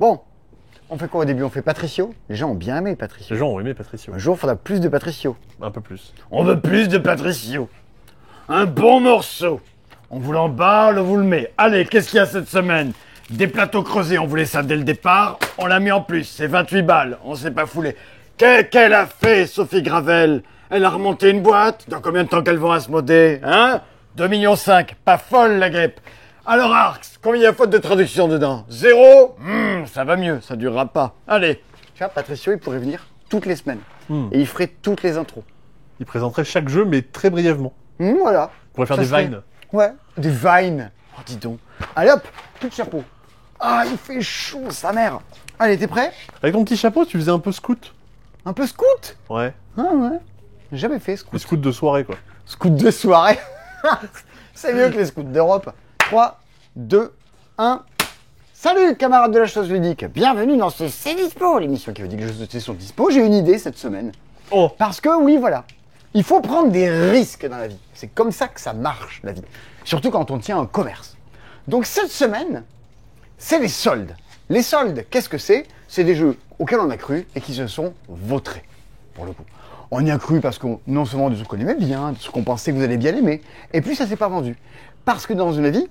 Bon, on fait quoi au début? On fait Patricio? Les gens ont bien aimé Patricio. Les gens ont aimé Patricio. Un jour, il faudra plus de Patricio. Un peu plus. On veut plus de Patricio. Un bon morceau. On vous l'emballe, on vous le met. Allez, qu'est-ce qu'il y a cette semaine? Des plateaux creusés, on voulait ça dès le départ. On l'a mis en plus, c'est 28 balles. On s'est pas foulé. Qu'elle a fait, Sophie Gravel? Elle a remonté une boîte. Dans combien de temps qu'elle vend Asmodée? Hein? 2,5 millions. Pas folle, la grippe. Alors, Arx, combien il y a faute de traduction dedans? 0? Ça va mieux, ça durera pas. Allez. Tu vois, Patricio, il pourrait venir toutes les semaines. Et il ferait toutes les intros. Il présenterait chaque jeu, mais très brièvement. Voilà. On pourrait faire Ça des serait- vines. Ouais, des vines. Oh, dis donc. Allez hop, tout de chapeau. Ah, il fait chaud, sa mère. Allez, t'es prêt? Avec ton petit chapeau, tu faisais un peu scout. Un peu scout? Ouais. Ah ouais. J'ai jamais fait Les scout. scouts de soirée, quoi. Scout de soirée. C'est mieux que les scouts d'Europe. 3, 2, 1. Salut camarades de la chose ludique. Bienvenue dans ce C'est Dispo, l'émission qui vous dit que les jeux de société sont dispo. J'ai une idée cette semaine. Oh. Parce que oui, voilà. Il faut prendre des risques dans la vie. C'est comme ça que ça marche, la vie. Surtout quand on tient un commerce. Donc cette semaine, c'est les soldes. Les soldes, qu'est-ce que c'est? C'est des jeux auxquels on a cru et qui se sont vautrés, pour le coup. On y a cru parce qu'on, non seulement de ce qu'on aimait bien, de ce qu'on pensait que vous allez bien aimer, et puis ça s'est pas vendu. Parce que dans une vie,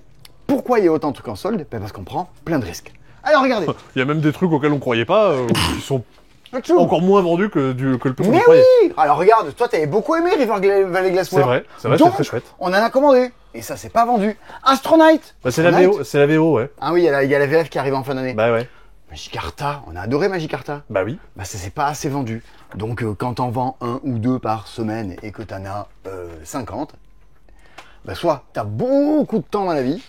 pourquoi il y a autant de trucs en solde? Ben parce qu'on prend plein de risques. Alors regardez. Il y a même des trucs auxquels on croyait pas, qui sont Atchou. encore moins vendus que le peu qu'on y Mais croyait. oui. Alors regarde, toi t'avais beaucoup aimé River Valley Glass War. C'est vrai, Donc, c'est très chouette. on en a commandé. Et ça s'est pas vendu. Astronaut. Bah, c'est la VO, ouais. Ah oui, il y a la VF qui arrive en fin d'année. Bah ouais. Magikarta, on a adoré Magikarta. Bah oui. Bah ça s'est pas assez vendu. Donc quand t'en vends un ou deux par semaine et que t'en as 50, bah soit t'as beaucoup de temps dans la vie,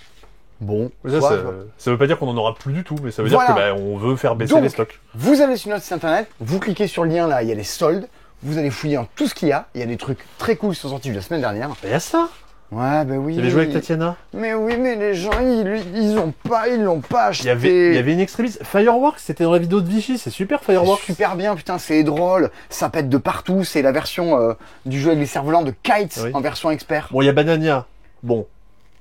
bon, Mais soit, ça veut pas dire qu'on en aura plus du tout, mais ça veut Voilà. dire que on veut faire baisser Donc, les stocks. vous allez sur notre site internet, vous cliquez sur le lien là, il y a les soldes, vous allez fouiller dans tout ce qu'il y a des trucs très cool qui sont sortis la semaine dernière. Bah y a ça. Ouais, bah oui. Il y avait joué avec Tatiana. Mais oui, mais les gens, ils l'ont pas acheté. Il y avait une extrémiste. Fireworks, c'était dans la vidéo de Vichy, c'est super C'est Fireworks. super bien, putain, c'est drôle, ça pète de partout, c'est la version du jeu avec les cerfs-volants de Kites Oui. en version expert. Bon, il y a Banania. Bon.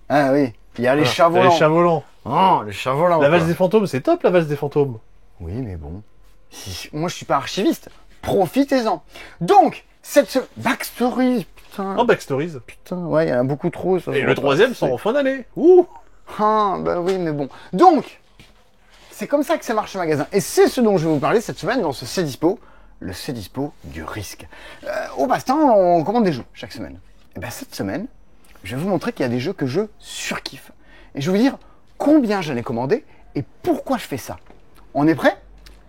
Ah oui, il y a les Voilà. chats Il y a volants. Les chats volants. Oh, les chats volants. La quoi. valse des fantômes, c'est top la valse des fantômes. Oui, mais bon. Moi, je suis pas archiviste. Profitez-en. Donc, Backstory, putain. En backstories. Putain, ouais, il y en a beaucoup trop. Ça, Et je le vois pas. troisième sort en fin d'année. Ouh. Ah, bah oui, mais bon. Donc, c'est comme ça que ça marche au magasin. Et c'est ce dont je vais vous parler cette semaine dans ce C'est Dispo, le C'est Dispo du risque. Au passe-temps, on commande des jeux chaque semaine. Et ben cette semaine, je vais vous montrer qu'il y a des jeux que je surkiffe. Et je vais vous dire combien j'en ai commandé et pourquoi je fais ça. On est prêt?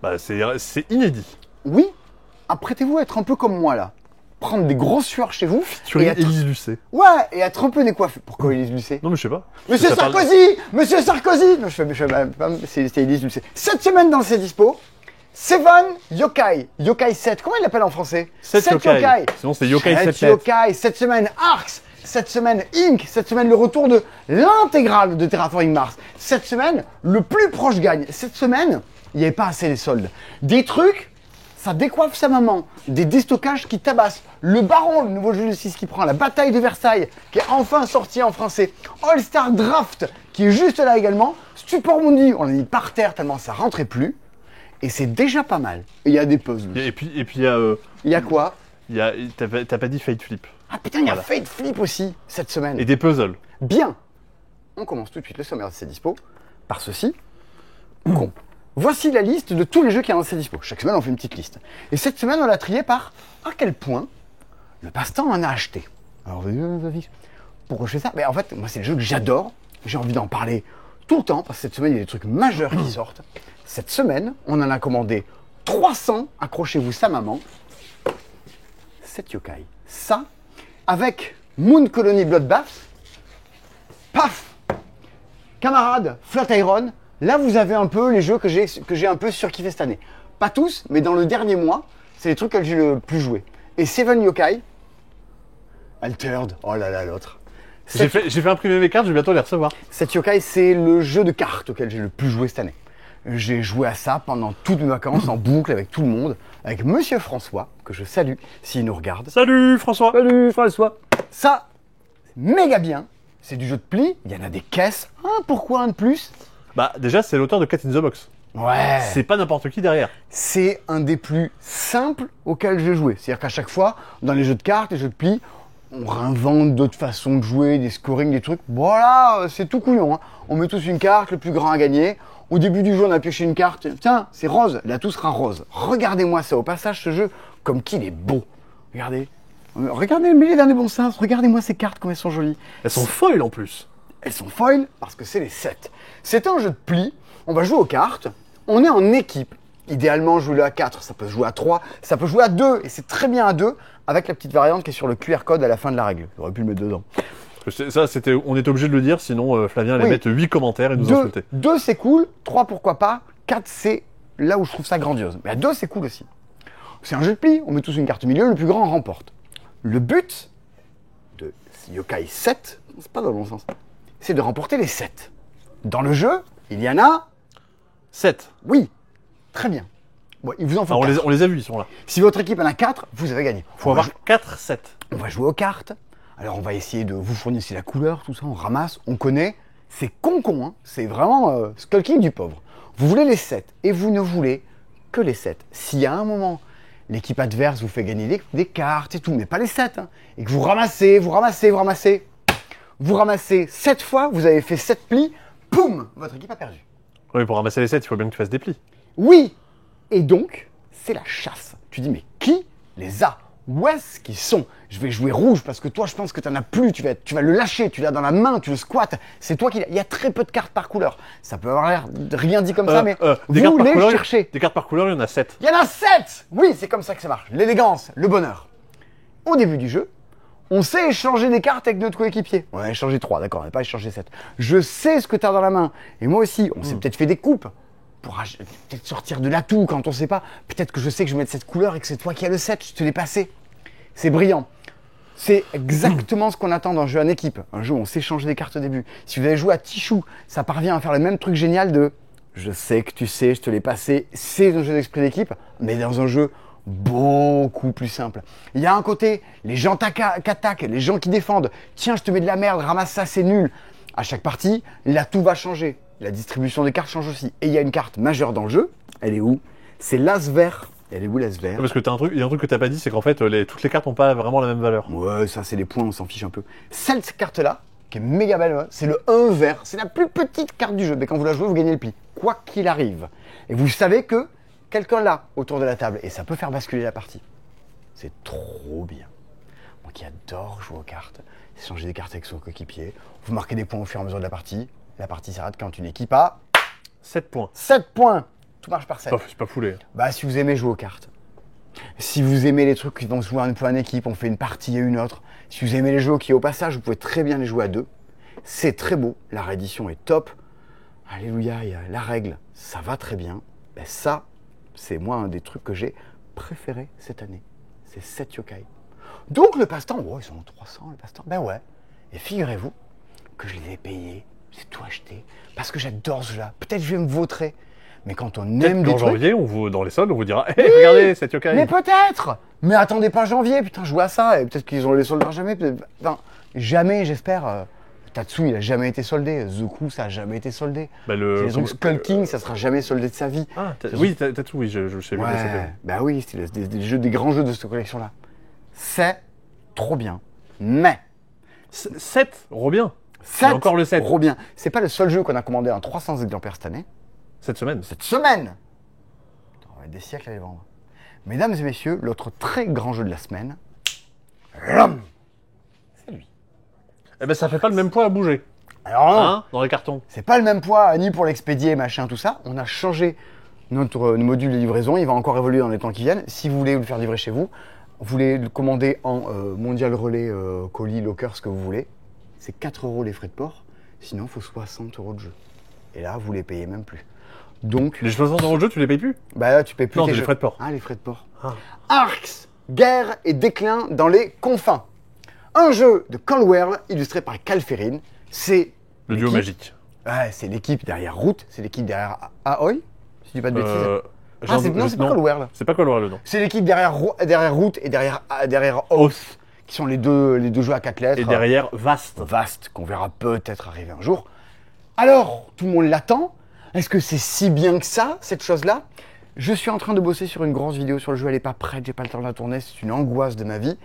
Bah c'est inédit. Oui. Apprêtez-vous à être un peu comme moi là. Prendre des grosses sueurs chez vous. Tu et ris être... Élise Lucet. Ouais, et être un peu décoiffé. Pourquoi Élise Lucet? Non mais je sais pas. Monsieur Ça parle- Sarkozy Monsieur Sarkozy Non, c'était Élise Lucet. Cette semaine dans C'est Dispo, Seven Yokai. Yokai 7. Comment il l'appelle en français? 7 yokai. Sinon c'est Yokai 7 7 Yokai. Cette semaine Arx. Cette semaine Inc. Cette semaine le retour de l'intégrale de Terraforming Mars. Cette semaine, le plus proche gagne. Cette semaine, il n'y avait pas assez les soldes. Des trucs, ça décoiffe sa maman. Des déstockages qui tabassent. Le Baron, le nouveau jeu de 6 qui prend. La bataille de Versailles, qui est enfin sorti en français. All Star Draft, qui est juste là également. Stupor Mundi, on l'a mis par terre tellement ça rentrait plus. Et c'est déjà pas mal. Et il y a des puzzles. Et puis il y a Il y a quoi? t'as pas dit Fate Flip. Ah putain, il y a Voilà. Fate Flip aussi, cette semaine. Et des puzzles. Bien. On commence tout de suite le sommaire de C'est Dispo par ceci. Con. Voici la liste de tous les jeux qui y a dans C'est Dispo. Chaque semaine, on fait une petite liste. Et cette semaine, on l'a trié par à quel point le passe-temps en a acheté. Alors, pourquoi je fais ça? Mais en fait, moi, c'est le jeu que j'adore. J'ai envie d'en parler tout le temps parce que cette semaine, il y a des trucs majeurs qui sortent. Cette semaine, on en a commandé 300. Accrochez-vous, sa maman. 7 yokai. Ça, avec Moon Colony Bloodbath. Paf! Camarades, Flatiron, là vous avez un peu les jeux que j'ai un peu surkiffé cette année. Pas tous, mais dans le dernier mois, c'est les trucs que j'ai le plus joué. Et Seven Yokai, Altered, oh là là l'autre. J'ai fait imprimer mes cartes, je vais bientôt les recevoir. 7 Yokai, c'est le jeu de cartes auquel j'ai le plus joué cette année. J'ai joué à ça pendant toutes mes vacances en boucle avec tout le monde, avec Monsieur François, que je salue s'il nous regarde. Salut François. Salut François. Ça, c'est méga bien. C'est du jeu de pli, il y en a des caisses. Ah, pourquoi un de plus? Bah déjà c'est l'auteur de Cat in the Box. Ouais. C'est pas n'importe qui derrière. C'est un des plus simples auxquels j'ai joué. C'est-à-dire qu'à chaque fois, dans les jeux de cartes, les jeux de pli, on réinvente d'autres façons de jouer, des scorings, des trucs. Voilà, c'est tout couillon. Hein. On met tous une carte, le plus grand a gagné. Au début du jeu, on a pioché une carte. Tiens, c'est rose. Là, tout sera rose. Regardez-moi ça au passage, ce jeu, comme qu'il est beau. Regardez. Regardez, mettez dans des bons sens. Regardez-moi ces cartes, comme elles sont jolies. Elles sont foils en plus. Elles sont foil parce que c'est les 7. C'est un jeu de pli. On va jouer aux cartes. On est en équipe. Idéalement, jouer à 4, ça peut se jouer à 3, ça peut jouer à 2, et c'est très bien à 2, avec la petite variante qui est sur le QR code à la fin de la règle. J'aurais pu le mettre dedans. Ça, on était obligé de le dire, sinon Flavien allait mettre 8 commentaires et nous insulter. 2, c'est cool, 3, pourquoi pas, 4, c'est là où je trouve ça grandiose. Mais à 2, c'est cool aussi. C'est un jeu de pli, on met tous une carte au milieu, le plus grand remporte. Le but de Yokai 7, c'est pas dans le bon sens, c'est de remporter les 7. Dans le jeu, il y en a... 7. Oui, très bien. Bon, il vous en faut on les a vus, ils sont là. Si votre équipe en a 4, vous avez gagné. Faut avoir 4, 7. On va jouer aux cartes. Alors on va essayer de vous fournir la couleur, tout ça, on ramasse, on connaît. C'est con, hein. C'est vraiment Skull du pauvre. Vous voulez les 7 et vous ne voulez que les 7. Si à un moment, l'équipe adverse vous fait gagner des cartes et tout, mais pas les 7, hein, et que vous ramassez, vous ramassez 7 fois, vous avez fait 7 plis, poum, votre équipe a perdu. Oui, pour ramasser les 7, il faut bien que tu fasses des plis. Oui. Et donc, c'est la chasse. Tu dis, mais qui les a? Où est-ce qu'ils sont? Je vais jouer rouge parce que toi, je pense que tu n'en as plus. Tu vas le lâcher, tu l'as dans la main, tu le squattes. C'est toi qui l'as. Il y a très peu de cartes par couleur. Ça peut avoir l'air de rien dit comme ça, mais vous les cherchez. Des cartes par couleur, il y en a 7. Il y en a 7. Oui, c'est comme ça que ça marche. L'élégance, le bonheur. Au début du jeu, on sait échanger des cartes avec notre coéquipier. On a échangé 3, d'accord, on n'a pas échangé 7. Je sais ce que tu as dans la main. Et moi aussi, on s'est peut-être fait des coupes. Pour peut-être sortir de l'atout quand on ne sait pas. Peut-être que je sais que je vais mettre cette couleur et que c'est toi qui as le 7, je te l'ai passé. C'est brillant. C'est exactement ce qu'on attend d'un jeu en équipe. Un jeu où on s'échange des cartes au début. Si vous avez joué à Tichou, ça parvient à faire le même truc génial de « je sais que tu sais, je te l'ai passé ». C'est un jeu d'esprit d'équipe, mais dans un jeu beaucoup plus simple. Il y a un côté, les gens qu'attaquent, les gens qui défendent. « Tiens, je te mets de la merde, ramasse ça, c'est nul ». À chaque partie, l'atout va changer. La distribution des cartes change aussi. Et il y a une carte majeure dans le jeu. Elle est où? C'est l'as vert. Elle est où l'as vert? Parce que il y a un truc que t'as pas dit, c'est qu'en fait, toutes les cartes n'ont pas vraiment la même valeur. Ouais, ça c'est les points, on s'en fiche un peu. Cette carte-là, qui est méga belle, c'est le 1 vert. C'est la plus petite carte du jeu. Mais quand vous la jouez, vous gagnez le pli. Quoi qu'il arrive. Et vous savez que quelqu'un l'a autour de la table. Et ça peut faire basculer la partie. C'est trop bien. Moi qui adore jouer aux cartes, échanger des cartes avec son coéquipier. Vous marquez des points au fur et à mesure de la partie. La partie s'arrête quand une équipe a 7 points. 7 points. Tout marche par 7. C'est pas foulé. Bah, si vous aimez jouer aux cartes. Si vous aimez les trucs qui vont se jouer un peu en équipe, on fait une partie et une autre. Si vous aimez les jeux qui, au passage, vous pouvez très bien les jouer à 2. C'est très beau. La réédition est top. Alléluia, il y a la règle, ça va très bien. Ben ça, c'est moi un des trucs que j'ai préféré cette année. C'est 7 yokai. Donc le passe-temps, oh, ils sont 300 le passe-temps. Ben ouais. Et figurez-vous que je les ai payés. C'est tout acheté. Parce que j'adore ce jeu-là. Peut-être je vais me vautrer. Mais quand on aime des en trucs... janvier, dans les soldes, on vous dira hey, oui, regardez, cette yokai. Mais peut-être. Mais attendez pas janvier, putain, je joue à ça. Et peut-être qu'ils ont les soldes jamais. Enfin, jamais, j'espère. Tatsu, il a jamais été soldé. Zoku, ça a jamais été soldé. Bah donc Skull King, ça sera jamais soldé de sa vie. Ah, oui, Tatsu, oui, je sais bien. Ouais, bah oui, c'est des grands jeux de cette collection-là. C'est trop bien. Mais... 7, Robien. 7, encore le 7. Robien. C'est pas le seul jeu qu'on a commandé en 300 exemplaires cette année. Cette semaine. Cette semaine. On va être des siècles à les vendre. Mesdames et messieurs, l'autre très grand jeu de la semaine, c'est lui. Eh ben ça fait pas le même poids à bouger. Alors non, hein, dans les cartons. C'est pas le même poids, ni pour l'expédier, machin, tout ça. On a changé notre module de livraison. Il va encore évoluer dans les temps qui viennent. Si vous voulez le faire livrer chez vous, vous voulez le commander en mondial relais, colis, locker, ce que vous voulez. C'est 4 € les frais de port. Sinon, il faut 60 € de jeu. Et là, vous les payez même plus. Donc, les 60 € de jeu, tu les payes plus? Bah là, tu payes plus. Non, les frais de port. Ah, les frais de port. Ah. Arx, guerre et déclin dans les confins. Un jeu de Caldwell illustré par Calferine. C'est le duo magique. Ouais, c'est l'équipe derrière Root, c'est l'équipe derrière Aoi, si je dis pas de bêtises. Non, c'est pas Caldwell. C'est pas Caldwell, non. C'est l'équipe derrière Root et derrière Oath, qui sont les deux jeux à 4 lettres. Et derrière Vast. Vast, qu'on verra peut-être arriver un jour. Alors, tout le monde l'attend. Est-ce que c'est si bien que ça, cette chose-là? Je suis en train de bosser sur une grosse vidéo sur le jeu, elle n'est pas prête, j'ai pas le temps de la tourner, c'est une angoisse de ma vie.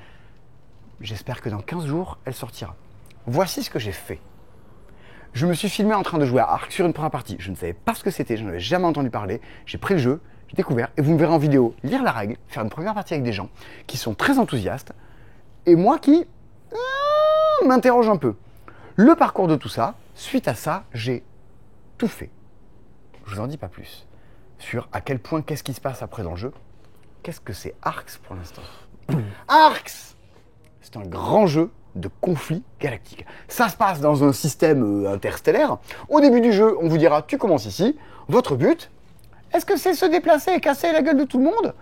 J'espère que dans 15 jours, elle sortira. Voici ce que j'ai fait. Je me suis filmé en train de jouer à Ark sur une première partie. Je ne savais pas ce que c'était, je n'en avais jamais entendu parler. J'ai pris le jeu, j'ai découvert, et vous me verrez en vidéo lire la règle, faire une première partie avec des gens qui sont très enthousiastes, et moi qui m'interroge un peu. Le parcours de tout ça, suite à ça, j'ai tout fait. Je vous en dis pas plus. Sur à quel point, qu'est-ce qui se passe après dans le jeu. Qu'est-ce que c'est Arx pour l'instant? Arx, c'est un grand jeu de conflit galactique. Ça se passe dans un système interstellaire. Au début du jeu, on vous dira, tu commences ici. Votre but, est-ce que c'est se déplacer et casser la gueule de tout le monde?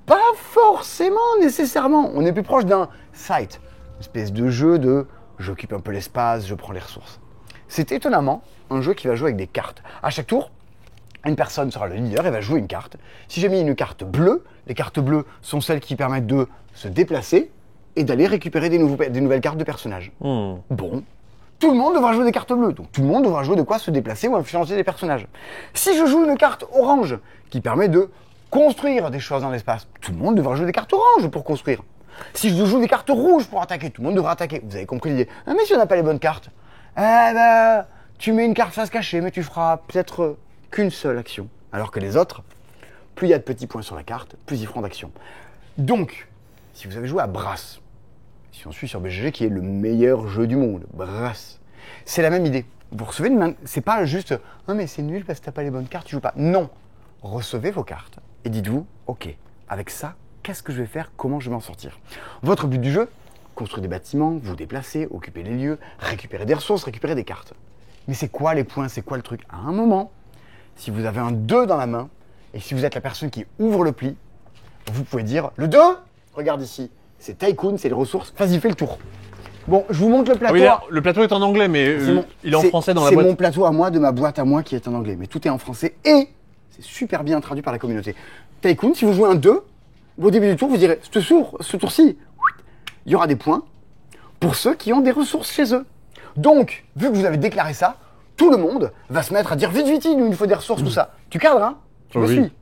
Pas forcément nécessairement. On est plus proche d'un site, une espèce de jeu de j'occupe un peu l'espace, je prends les ressources. C'est étonnamment un jeu qui va jouer avec des cartes. À chaque tour, une personne sera le leader et va jouer une carte. Si j'ai mis une carte bleue, les cartes bleues sont celles qui permettent de se déplacer et d'aller récupérer des nouvelles cartes de personnages. Bon, tout le monde devra jouer des cartes bleues, donc tout le monde devra jouer de quoi se déplacer ou influencer des personnages. Si je joue une carte orange qui permet de construire des choses dans l'espace, tout le monde devra jouer des cartes oranges pour construire. Si je joue des cartes rouges pour attaquer, tout le monde devra attaquer. Vous avez compris l'idée. Ah, mais si on n'a pas les bonnes cartes, tu mets une carte face cachée, mais tu feras peut-être qu'une seule action. Alors que les autres, plus il y a de petits points sur la carte, plus ils feront d'action. Donc, si vous avez joué à Brass, si on suit sur BGG qui est le meilleur jeu du monde, Brass, c'est la même idée. Vous recevez une main, c'est pas juste « Non mais c'est nul parce que t'as pas les bonnes cartes, tu joues pas ». Non, recevez vos cartes et dites-vous « Ok, avec ça, qu'est-ce que je vais faire? Comment je vais m'en sortir ?» Votre but du jeu, construire des bâtiments, vous déplacer, occuper les lieux, récupérer des ressources, récupérer des cartes. Mais c'est quoi les points? C'est quoi le truc? À un moment, si vous avez un 2 dans la main, et si vous êtes la personne qui ouvre le pli, vous pouvez dire « Le 2, regarde ici, c'est Tycoon, c'est les ressources, vas-y, fais le tour. » Bon, je vous montre le plateau. Ah oui, là, le plateau est en anglais, mais il est en français dans la boîte. C'est mon plateau à moi, de ma boîte à moi, qui est en anglais. Mais tout est en français et c'est super bien traduit par la communauté. Tycoon, si vous jouez un 2, au début du tour, vous direz, ce tour-ci, il y aura des points pour ceux qui ont des ressources chez eux. Donc, vu que vous avez déclaré ça, tout le monde va se mettre à dire, vite, il nous faut des ressources, tout ça. Tu cadres, hein? Tu me suis.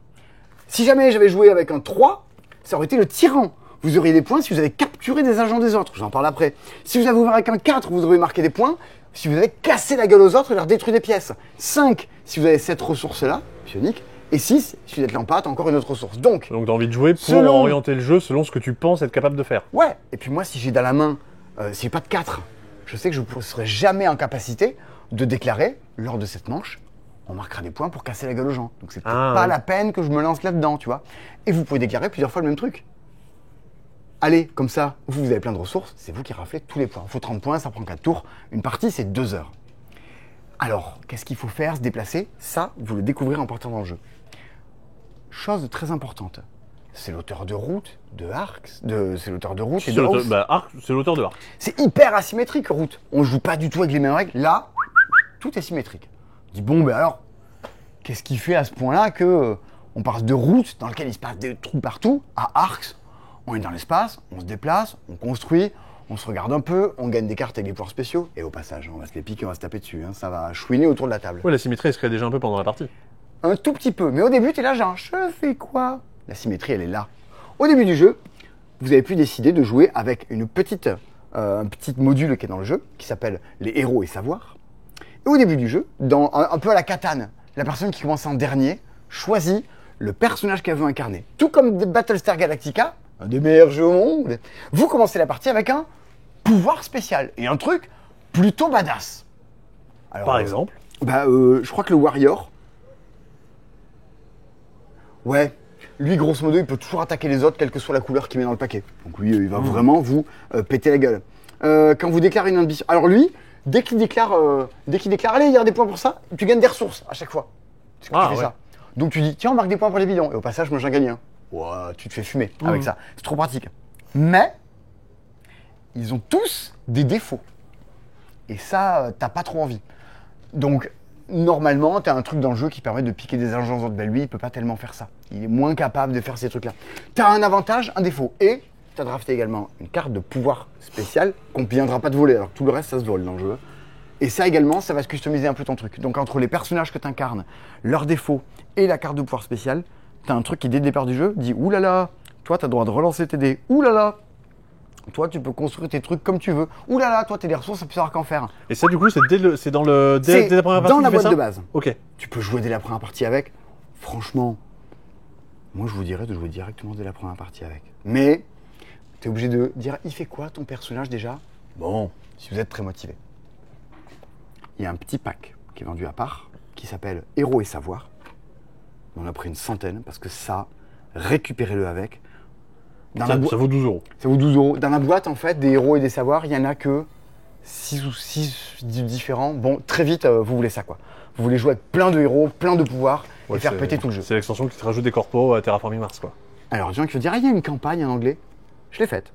Si jamais j'avais joué avec un 3, ça aurait été le tyran. Vous auriez des points si vous avez capturé des agents des autres. J'en parle après. Si vous avez ouvert avec un 4, vous auriez marqué des points. Si vous avez cassé la gueule aux autres et leur détruit des pièces. 5, si vous avez cette ressource-là, pionique. Et 6, si vous êtes l'empate, encore une autre ressource. Donc tu as envie de jouer pour orienter le jeu selon ce que tu penses être capable de faire. Ouais. Et puis moi, si j'ai dans la main, si j'ai pas de 4, je sais que je ne serai jamais en capacité de déclarer, lors de cette manche, on marquera des points pour casser la gueule aux gens. Donc c'est pas la peine que je me lance là-dedans, tu vois. Et vous pouvez déclarer plusieurs fois le même truc. Allez, comme ça, vous avez plein de ressources, c'est vous qui raflez tous les points. Il faut 30 points, ça prend 4 tours. Une partie, c'est 2 heures. Alors, qu'est-ce qu'il faut faire, se déplacer? Ça, vous le découvrirez en partant dans le jeu. Chose très importante, c'est l'auteur de route, de Ark, c'est l'auteur de route et de House. Ark, c'est l'auteur de Ark. C'est hyper asymétrique, route. On joue pas du tout avec les mêmes règles. Là, tout est symétrique. On dit, bon, alors, qu'est-ce qui fait à ce point-là que on passe de route, dans lequel il se passe des trous partout, à Arx? On est dans l'espace, on se déplace, on construit, on se regarde un peu, on gagne des cartes avec des pouvoirs spéciaux. Et au passage, on va se les piquer, on va se taper dessus. Ça va chouiner autour de la table. Ouais, la symétrie, elle se crée déjà un peu pendant la partie. Un tout petit peu. Mais au début, t'es là genre, je fais quoi? La symétrie, elle est là. Au début du jeu, vous avez pu décider de jouer avec un petit module qui est dans le jeu, qui s'appelle les héros et savoir. Et au début du jeu, un peu à la Catane, la personne qui commence en dernier choisit le personnage qu'elle veut incarner. Tout comme Battlestar Galactica, un des meilleurs jeux au monde, vous commencez la partie avec un pouvoir spécial et un truc plutôt badass. Alors, par exemple je crois que le Warrior, ouais, lui grosso modo il peut toujours attaquer les autres quelle que soit la couleur qu'il met dans le paquet. Donc lui il va vraiment vous péter la gueule. Quand vous déclarez une ambition, alors lui, dès qu'il déclare allez il y a des points pour ça, tu gagnes des ressources à chaque fois. C'est ce que tu fais ça. Donc tu dis tiens on marque des points pour les bidons et au passage moi j'en gagne un. Wow, tu te fais fumer avec ça, c'est trop pratique. Mais ils ont tous des défauts. Et ça, t'as pas trop envie. Donc, normalement, t'as un truc dans le jeu qui permet de piquer des agents aux autres. Ben lui, il peut pas tellement faire ça. Il est moins capable de faire ces trucs-là. T'as un avantage, un défaut. Et t'as drafté également une carte de pouvoir spécial qu'on ne viendra pas te voler. Alors tout le reste, ça se vole dans le jeu. Et ça également, ça va se customiser un peu ton truc. Donc entre les personnages que tu incarnes, leurs défauts et la carte de pouvoir spéciale, tu as un truc qui dès le départ du jeu dit « Oulala, toi tu as le droit de relancer tes dés. Oulala, toi tu peux construire tes trucs comme tu veux. Oulala, toi tu as des ressources à plus savoir qu'en faire. » Et ça, du coup, c'est dès la première partie dans la que tu fais boîte ça de base. Ok. Tu peux jouer dès la première partie avec. Franchement, moi je vous dirais de jouer directement dès la première partie avec. Mais tu es obligé de dire « Il fait quoi ton personnage déjà ?» Bon, si vous êtes très motivé. Il y a un petit pack qui est vendu à part, qui s'appelle Héros et Savoir. On a pris une centaine, parce que ça, récupérez-le avec. Ça vaut 12 euros. Ça vaut 12 euros. Dans la boîte, en fait, des héros et des savoirs, il n'y en a que 6 ou 6 différents. Bon, très vite, vous voulez ça, quoi. Vous voulez jouer avec plein de héros, plein de pouvoirs, et faire péter tout le jeu. C'est l'extension qui te rajoute des corpos à Terraforming Mars, quoi. Alors, il y a des gens qui vont dire, ah, il y a une campagne en anglais. Je l'ai faite.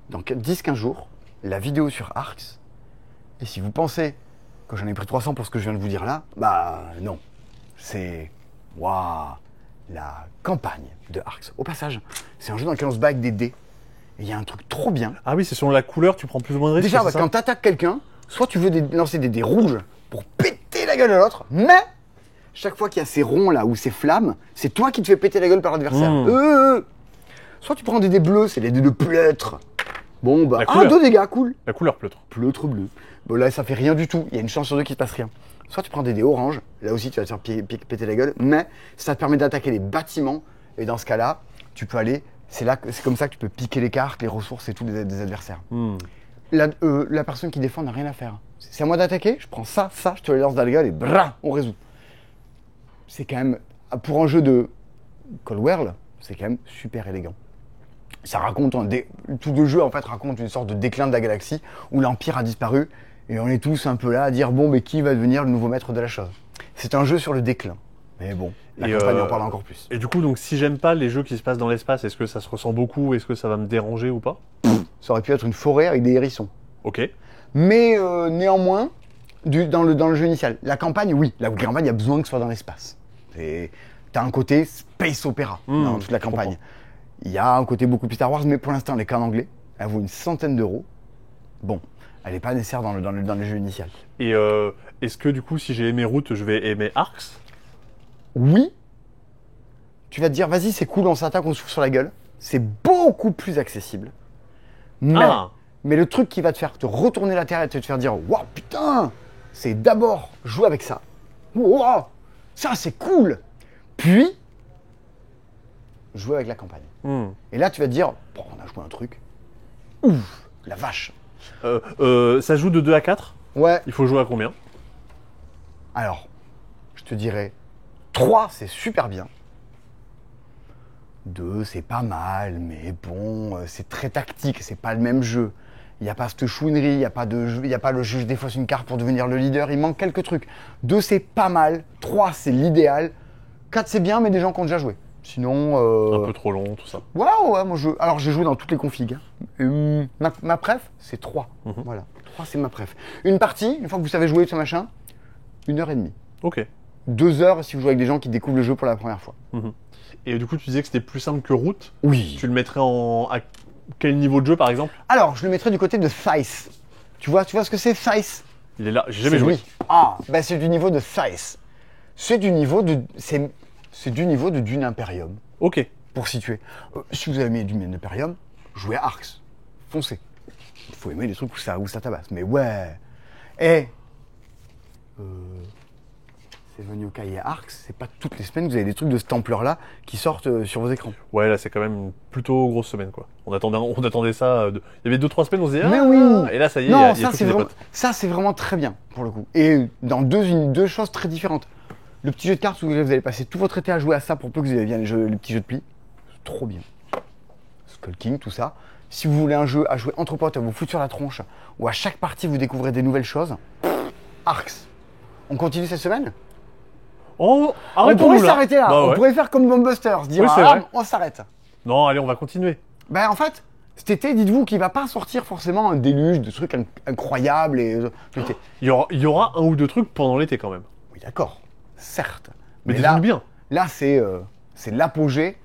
Dans 10-15 jours, la vidéo sur Arx. Et si vous pensez que j'en ai pris 300 pour ce que je viens de vous dire là, bah non. C'est... Waouh, la campagne de Arx. Au passage, c'est un jeu dans lequel on se bat avec des dés. Et il y a un truc trop bien. Ah oui, c'est selon la couleur, tu prends plus ou moins de risques. Déjà, quand tu attaques quelqu'un, soit tu veux lancer des dés rouges pour péter la gueule à l'autre, mais chaque fois qu'il y a ces ronds là ou ces flammes, c'est toi qui te fais péter la gueule par l'adversaire. Soit tu prends des dés bleus, c'est les dés de pleutre. Bon, bah, 2 dégâts, cool. La couleur pleutre. Pleutre bleu. Bon, là, ça fait rien du tout. Il y a une chance sur 2 qu'il se passe rien. Soit tu prends des dés orange, là aussi tu vas te faire péter la gueule, mais ça te permet d'attaquer les bâtiments, et dans ce cas-là, tu peux aller, c'est comme ça que tu peux piquer les cartes, les ressources et tout des adversaires. La personne qui défend n'a rien à faire. C'est à moi d'attaquer, je prends ça, je te le lance dans la gueule et bra, on résout. C'est quand même, pour un jeu de Cold World, c'est quand même super élégant. Ça raconte, tout le jeu en fait raconte une sorte de déclin de la galaxie où l'Empire a disparu. Et on est tous un peu là à dire, bon, mais qui va devenir le nouveau maître de la chose? C'est un jeu sur le déclin. Mais bon, la campagne en parle encore plus. Et du coup, donc, si j'aime pas les jeux qui se passent dans l'espace, est-ce que ça se ressent beaucoup? Est-ce que ça va me déranger ou pas? Ça aurait pu être une forêt avec des hérissons. Ok. Mais néanmoins, dans le jeu initial, la campagne, oui. La campagne, il y a besoin que ce soit dans l'espace. T'as un côté space opéra dans toute la campagne. Il y a un côté beaucoup plus Star Wars, mais pour l'instant, elle n'est qu'en anglais. Elle vaut une centaine d'euros. Bon. Elle n'est pas nécessaire dans le jeu initial. Et est-ce que du coup, si j'ai aimé Route, je vais aimer Arx? Oui. Tu vas te dire, vas-y, c'est cool, on s'attaque, on se fout sur la gueule. C'est beaucoup plus accessible. Mais le truc qui va te faire te retourner la tête et te faire dire, waouh, putain, c'est d'abord jouer avec ça. Waouh, ça c'est cool. Puis, jouer avec la campagne. Et là, tu vas te dire, bon, on a joué un truc. Ouf, la vache. Ça joue de 2 à 4? Ouais. Il faut jouer à combien? Alors, je te dirais 3, c'est super bien. 2, c'est pas mal, mais bon, c'est très tactique, c'est pas le même jeu. Il n'y a pas cette chouinerie, il n'y a pas le juge défausse une carte pour devenir le leader, il manque quelques trucs. 2, c'est pas mal. 3, c'est l'idéal. 4, c'est bien, mais des gens qui ont déjà joué. Sinon... Un peu trop long, tout ça. Ouais, moi alors j'ai joué dans toutes les configs. Ma préf, c'est 3. Voilà, 3 c'est ma préf. Une partie, une fois que vous savez jouer ce machin, 1h30. Ok. 2 heures si vous jouez avec des gens qui découvrent le jeu pour la première fois. Et du coup, tu disais que c'était plus simple que Route. Oui. Tu le mettrais à quel niveau de jeu, par exemple? Alors, je le mettrais du côté de Thice. Tu vois ce que c'est, Thice? Il est là, j'ai jamais joué. Lui. Ah, bah c'est du niveau de Thice. C'est du niveau de Dune Imperium. Ok. Pour situer. Si vous avez aimé Dune Imperium, jouez à Arx. Foncez. Il faut aimer les trucs où ça tabasse. Mais ouais. C'est venu au cahier Arx, c'est pas toutes les semaines que vous avez des trucs de cette ampleur-là qui sortent sur vos écrans. Ouais, là, c'est quand même une plutôt grosse semaine, quoi. On attendait ça. Il y avait 2-3 semaines, on se disait. Mais oui. Et là, ça y est, non, il y a ça, c'est vraiment très bien, pour le coup. Et dans deux choses très différentes. Le petit jeu de cartes où vous allez passer tout votre été à jouer à ça pour peu que vous ayez bien les petits jeux de pli. C'est trop bien. Skull King, tout ça. Si vous voulez un jeu à jouer entre potes, à vous foutre sur la tronche, où à chaque partie vous découvrez des nouvelles choses, Arx. On continue cette semaine? On pourrait s'arrêter là. Bah ouais. On pourrait faire comme Bombusters, dire on s'arrête. Non, allez, on va continuer. Ben en fait, cet été, dites-vous qu'il va pas sortir forcément un déluge de trucs incroyables Il y aura un ou deux trucs pendant l'été quand même. Oui, d'accord, certes. Mais là, bien. Là, c'est l'apogée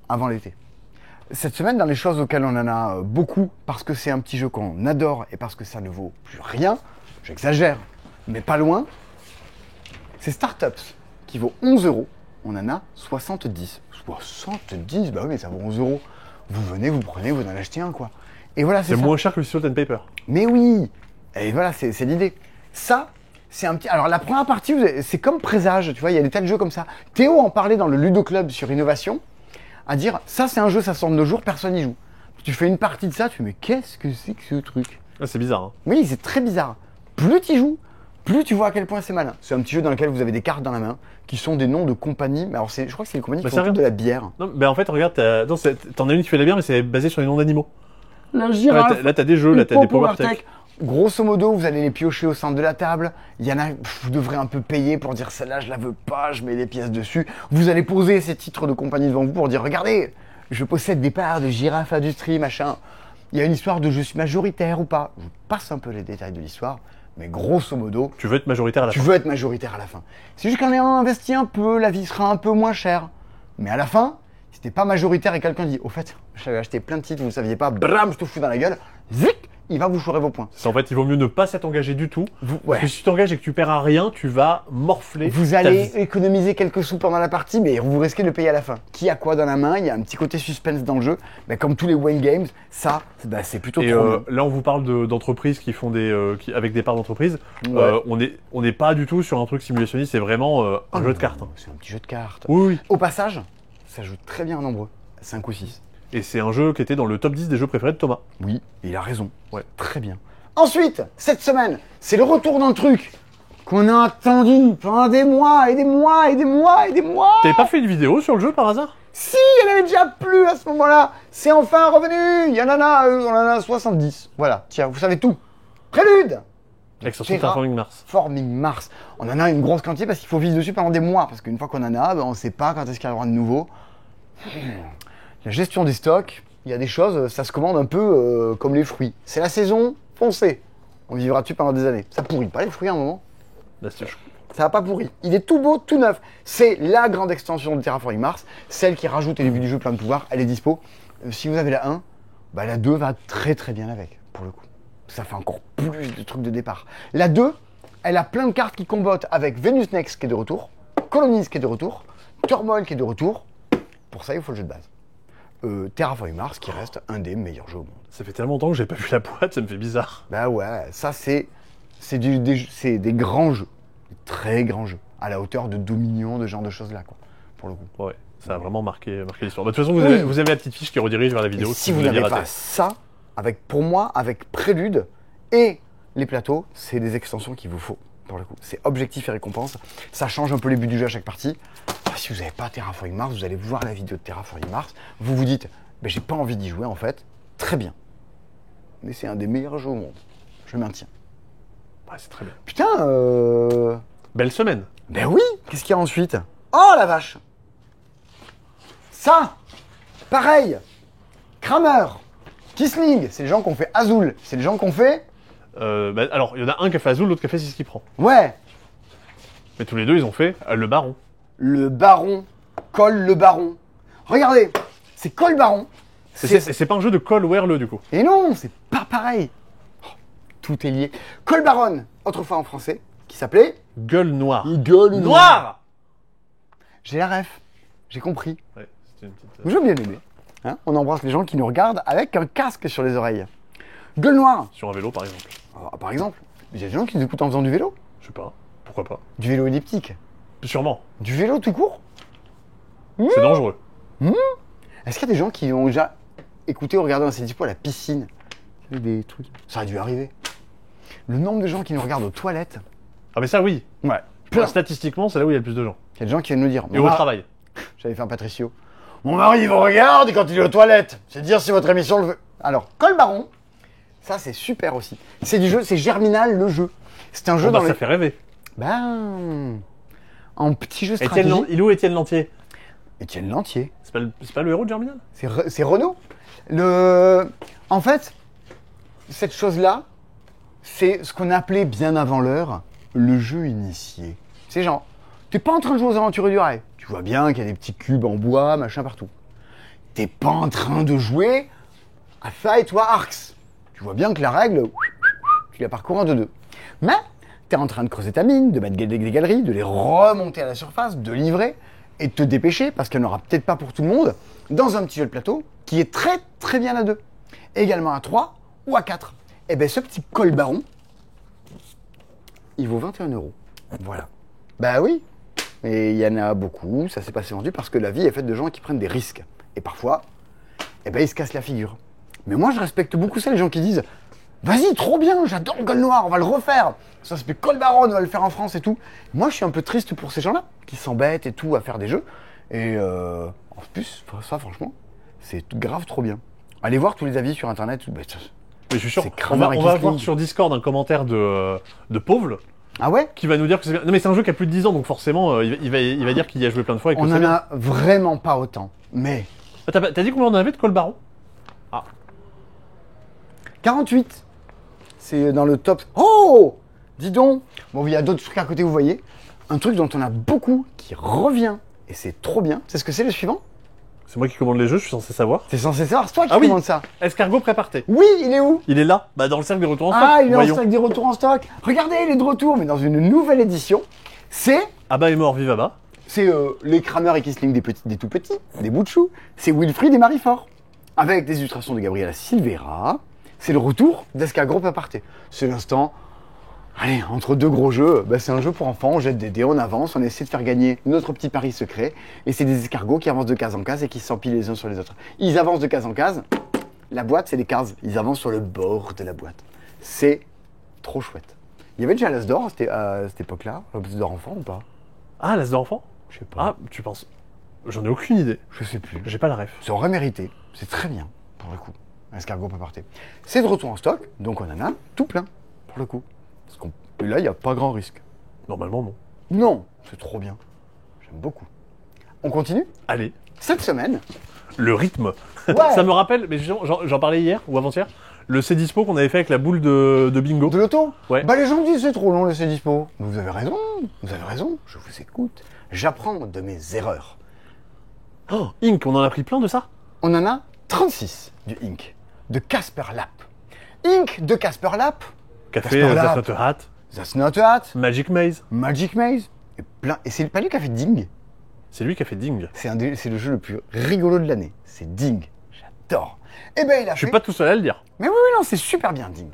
avant l'été. Cette semaine, dans les choses auxquelles on en a beaucoup, parce que c'est un petit jeu qu'on adore et parce que ça ne vaut plus rien, j'exagère, mais pas loin, c'est Startups qui vaut 11 euros. On en a 70. 70, bah oui, mais ça vaut 11 euros. Vous venez, vous prenez, vous en achetez un, quoi. Et voilà, c'est C'est ça. moins cher que le Salt and Paper. Mais oui. Et voilà, c'est l'idée. Ça, c'est un petit... Alors, la première partie, c'est comme Présage, tu vois, il y a des tas de jeux comme ça. Théo en parlait dans le Ludo Club sur Innovation, à dire, ça, c'est un jeu, ça sort de nos jours, personne n'y joue. Tu fais une partie de ça, tu fais, mais qu'est-ce que c'est que ce truc? Ah, c'est bizarre. Hein. Oui, c'est très bizarre. Plus tu y joues, plus tu vois à quel point c'est malin. C'est un petit jeu dans lequel vous avez des cartes dans la main, qui sont des noms de compagnies. Mais alors, je crois que c'est les compagnies qui font toutes de la bière. Non, en fait, regarde, t'en as une qui fait de la bière, mais c'est basé sur les noms d'animaux. La girafe. Là, t'as des jeux, là, t'as des Power Tech. Grosso modo, vous allez les piocher au centre de la table. Il y en a, vous devrez un peu payer pour dire celle-là, je la veux pas, je mets des pièces dessus. Vous allez poser ces titres de compagnie devant vous pour dire regardez, je possède des parts de girafe industrie, machin. Il y a une histoire de je suis majoritaire ou pas. Je vous passe un peu les détails de l'histoire, mais grosso modo, Tu veux être majoritaire à la fin. tu veux être majoritaire à la fin. C'est juste qu'en ayant investi un peu, la vie sera un peu moins chère. Mais à la fin, si t'es pas majoritaire et quelqu'un dit au fait, j'avais acheté plein de titres, vous ne saviez pas, bram, je te fous dans la gueule, zic, il va vous chourer vos points. En fait, il vaut mieux ne pas s'être engagé du tout. Ouais. Parce que si tu t'engages et que tu perds à rien, tu vas morfler. Vous ta allez vie. économiser quelques sous pendant la partie, mais vous risquez de le payer à la fin. Qui a quoi dans la main? Il y a un petit côté suspense dans le jeu. Mais comme tous les Wayne Games, ça, c'est plutôt Et trop bien. là, on vous parle d'entreprises qui font avec des parts d'entreprise. Ouais. On n'est pas du tout sur un truc simulationniste, c'est vraiment un jeu de cartes. Hein. C'est un petit jeu de cartes. Oui, oui. Au passage, ça joue très bien en nombreux. 5 ou 6. Et c'est un jeu qui était dans le top 10 des jeux préférés de Thomas. Oui, il a raison. Ouais. Très bien. Ensuite, cette semaine, c'est le retour d'un truc qu'on a attendu pendant des mois et des mois et des mois et des mois. T'avais pas fait une vidéo sur le jeu par hasard? Si, il y en avait déjà plus à ce moment-là. C'est enfin revenu. Il y en a, on en a 70. Voilà, tiens, vous savez tout. Prélude. L'extension de Terraforming Mars. Terraforming Mars. On en a une grosse quantité parce qu'il faut vivre dessus pendant des mois. Parce qu'une fois qu'on en a, on ne sait pas quand est-ce qu'il y aura de nouveau. La gestion des stocks, il y a des choses, ça se commande un peu comme les fruits. C'est la saison, foncez. On vivra dessus pendant des années. Ça pourrit pas les fruits à un moment. Là, c'est chaud. Ça va pas pourri. Il est tout beau, tout neuf. C'est la grande extension de Terraforming Mars, celle qui rajoute au début du jeu plein de pouvoirs. Elle est dispo. Si vous avez la 1, bah la 2 va très très bien avec, pour le coup. Ça fait encore plus de trucs de départ. La 2, elle a plein de cartes qui combattent avec Venus Next qui est de retour, Colonies qui est de retour, Turmoil qui est de retour. Pour ça, il faut le jeu de base. Terraforming Mars qui reste un des meilleurs jeux au monde. Ça fait tellement longtemps que j'ai pas vu la boîte, ça me fait bizarre. Bah ouais, ça c'est des grands jeux, des très grands jeux, à la hauteur de Dominion, de ce genre de choses là, quoi, pour le coup. Ouais, ça a vraiment marqué l'histoire. Bah, de toute façon, vous avez la petite fiche qui redirige vers la vidéo. Et si vous n'avez pas ça, pour moi, avec Prélude et les plateaux, c'est des extensions qu'il vous faut, pour le coup. C'est objectif et récompense. Ça change un peu les buts du jeu à chaque partie. Si vous n'avez pas Terraforming Mars, vous allez voir la vidéo de Terraforming Mars, vous vous dites, ben, j'ai pas envie d'y jouer en fait. Très bien. Mais c'est un des meilleurs jeux au monde. Je maintiens. Ouais, c'est très bien. Putain, Belle semaine. Ben oui. Qu'est-ce qu'il y a ensuite? Oh la vache. Ça, pareil. Kramer, Kisling, c'est les gens qui ont fait Azul. C'est les gens qui ont fait... Alors, il y en a un qui a fait Azul, l'autre qui a fait C'est ce qui prend. Ouais. Mais tous les deux, ils ont fait le Baron. Le Baron. Col le Baron. Regardez, c'est Col Baron. C'est pas un jeu de Col Werle, du coup. Et non, c'est pas pareil. Oh, tout est lié. Col Baron, autrefois en français, qui s'appelait... Gueule Noire. Gueule Noire. J'ai la ref. J'ai compris. Ouais, c'était une petite... J'ai bien aimé. Hein, on embrasse les gens qui nous regardent avec un casque sur les oreilles. Gueule Noire. Sur un vélo, par exemple. Par exemple, il y a des gens qui nous écoutent en faisant du vélo. Je sais pas. Pourquoi pas. Du vélo elliptique. Sûrement. Du vélo tout court. C'est dangereux. Est-ce qu'il y a des gens qui ont déjà écouté ou regardé un CDispo à la piscine? Des trucs. Ça a dû arriver. Le nombre de gens qui nous regardent aux toilettes. Ah, mais ça, oui. Ouais. Statistiquement, c'est là où il y a le plus de gens. Il y a des gens qui viennent nous dire. Et au travail. J'avais fait un Patricio. Mon mari vous regarde quand il est aux toilettes. C'est dire si votre émission le veut. Alors, Col Baron, ça c'est super aussi. C'est du jeu, c'est Germinal le jeu. C'est un jeu dans ça fait rêver. Ben, en petit jeu stratégique. Il est où Étienne Lantier? Étienne Lantier. C'est pas le héros de Germinal? C'est Renaud. En fait, cette chose-là, c'est ce qu'on appelait bien avant l'heure le jeu initié. C'est genre, t'es pas en train de jouer aux aventuriers du rail. Tu vois bien qu'il y a des petits cubes en bois, machin partout. T'es pas en train de jouer à Fight War Arcs. Tu vois bien que la règle, tu la parcours en 2-2. Mais tu es en train de creuser ta mine, de mettre des galeries, de les remonter à la surface, de livrer et de te dépêcher parce qu'il n'y en aura peut-être pas pour tout le monde dans un petit jeu de plateau qui est très très bien à 2. Également à 3 ou à 4. Et bien ce petit col baron, il vaut 21 €. Voilà. Bah oui. Et il y en a beaucoup, ça s'est passé vendu parce que la vie est faite de gens qui prennent des risques. Et parfois, eh ben, ils se cassent la figure. Mais moi, je respecte beaucoup ça, les gens qui disent « Vas-y, trop bien, j'adore le Col Noir, on va le refaire. Ça s'appelle Col Baron, on va le faire en France et tout. » Moi, je suis un peu triste pour ces gens-là, qui s'embêtent et tout à faire des jeux. Et en plus, ça, franchement, c'est grave trop bien. Allez voir tous les avis sur Internet. Mais je suis sûr, c'est on va Kramer et voir Kissling. sur Discord un commentaire de Pauvle Ah ouais? qui va nous dire que c'est bien. Non mais c'est un jeu qui a plus de 10 ans, donc forcément, il va dire qu'il y a joué plein de fois et que On c'est en bien. a vraiment pas autant. Mais Ah, t'as dit combien on en avait de Col Baron? 48, c'est dans le top. Oh! Dis donc! Bon, il y a d'autres trucs à côté, vous voyez. Un truc dont on a beaucoup qui revient, et c'est trop bien. C'est ce que c'est le suivant? C'est moi qui commande les jeux, je suis censé savoir. C'est censé savoir, c'est toi qui Ah oui. commandes ça. Escargot prépare-t. Oui, il est où? Il est là, bah dans le cercle des retours en stock. Ah, il est en Voyons. stock, des retours en stock. Regardez, il est de retour, mais dans une nouvelle édition. C'est Abba est mort, vive Abba. les Kramer et Kissling des tout petits, des bouts de chou. C'est Wilfried et Marie-Fort. Avec des illustrations de Gabriela Silveira. C'est le retour d'Escargot Paparté. C'est l'instant. Allez, entre deux gros jeux, bah, c'est un jeu pour enfants, on jette des dés, on avance, on essaie de faire gagner notre petit pari secret. Et c'est des escargots qui avancent de case en case et qui s'empilent les uns sur les autres. Ils avancent de case en case. La boîte, c'est des cases. Ils avancent sur le bord de la boîte. C'est trop chouette. Il y avait déjà l'As d'or à cette époque-là, l'As d'or enfant ou pas? Ah, l'as d'enfant. Je sais pas. Ah, tu penses? J'en ai aucune idée. Je sais plus. J'ai pas la ref. Ça aurait mérité. C'est très bien, pour le coup. Escargot Paparté. C'est de retour en stock, donc on en a tout plein, pour le coup. Et là, il n'y a pas grand risque. Normalement, non. Non, c'est trop bien. J'aime beaucoup. On continue? Allez, Cette semaine, le rythme. Ouais. Ça me rappelle, mais j'en parlais hier ou avant-hier, le C-Dispo qu'on avait fait avec la boule de bingo. de l'auto. Ouais. Bah les gens me disent c'est trop long le C-Dispo. Vous avez raison, je vous écoute. J'apprends de mes erreurs. Oh, Inc, on en a pris plein de ça. On en a 36 du Inc. de Casper Lap. Inc. de Casper Lap, Café, Casper That's Lap. Not a Hat, That's Not a Hat, Magic Maze. Magic Maze, et plein. Et c'est pas lui qui a fait Ding. C'est lui qui a fait Ding. C'est le jeu le plus rigolo de l'année. C'est Ding. J'adore. Et ben il a Je suis fait. pas tout seul à le dire. Mais oui, oui, non, c'est super bien, Ding.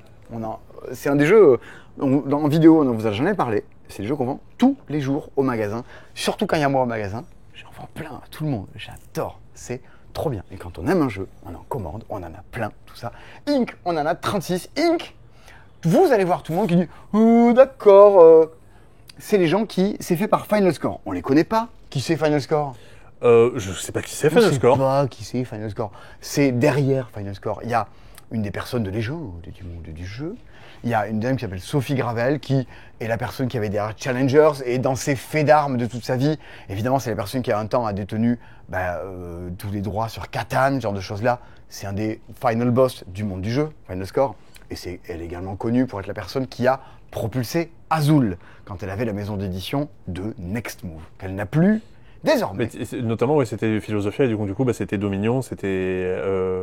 C'est un des jeux, en vidéo, on ne vous a jamais parlé. C'est le jeu qu'on vend tous les jours au magasin. Surtout quand il y a moi au magasin. J'en vends plein à tout le monde. J'adore. C'est trop bien. Et quand on aime un jeu, on en commande, on en a plein, tout ça. Inc, on en a 36. Inc, vous allez voir tout le monde qui dit oh, d'accord. C'est les gens qui. C'est fait par Final Score. On les connaît pas. Qui c'est Final Score? Je sais pas qui c'est On Final sait Score. pas qui c'est Final Score. C'est derrière Final Score. Il y a une des personnes de légende du monde du jeu. Il y a une dame qui s'appelle Sophie Gravel qui est la personne qui avait derrière Challengers et dans ses faits d'armes de toute sa vie. Évidemment, c'est la personne qui a un temps a détenu tous les droits sur Catan, ce genre de choses-là. C'est un des final boss du monde du jeu, Final Score. Et elle est également connue pour être la personne qui a propulsé Azul quand elle avait la maison d'édition de Next Move, qu'elle n'a plus désormais. Notamment, ouais, c'était Philosophia, et du coup, c'était Dominion, c'était.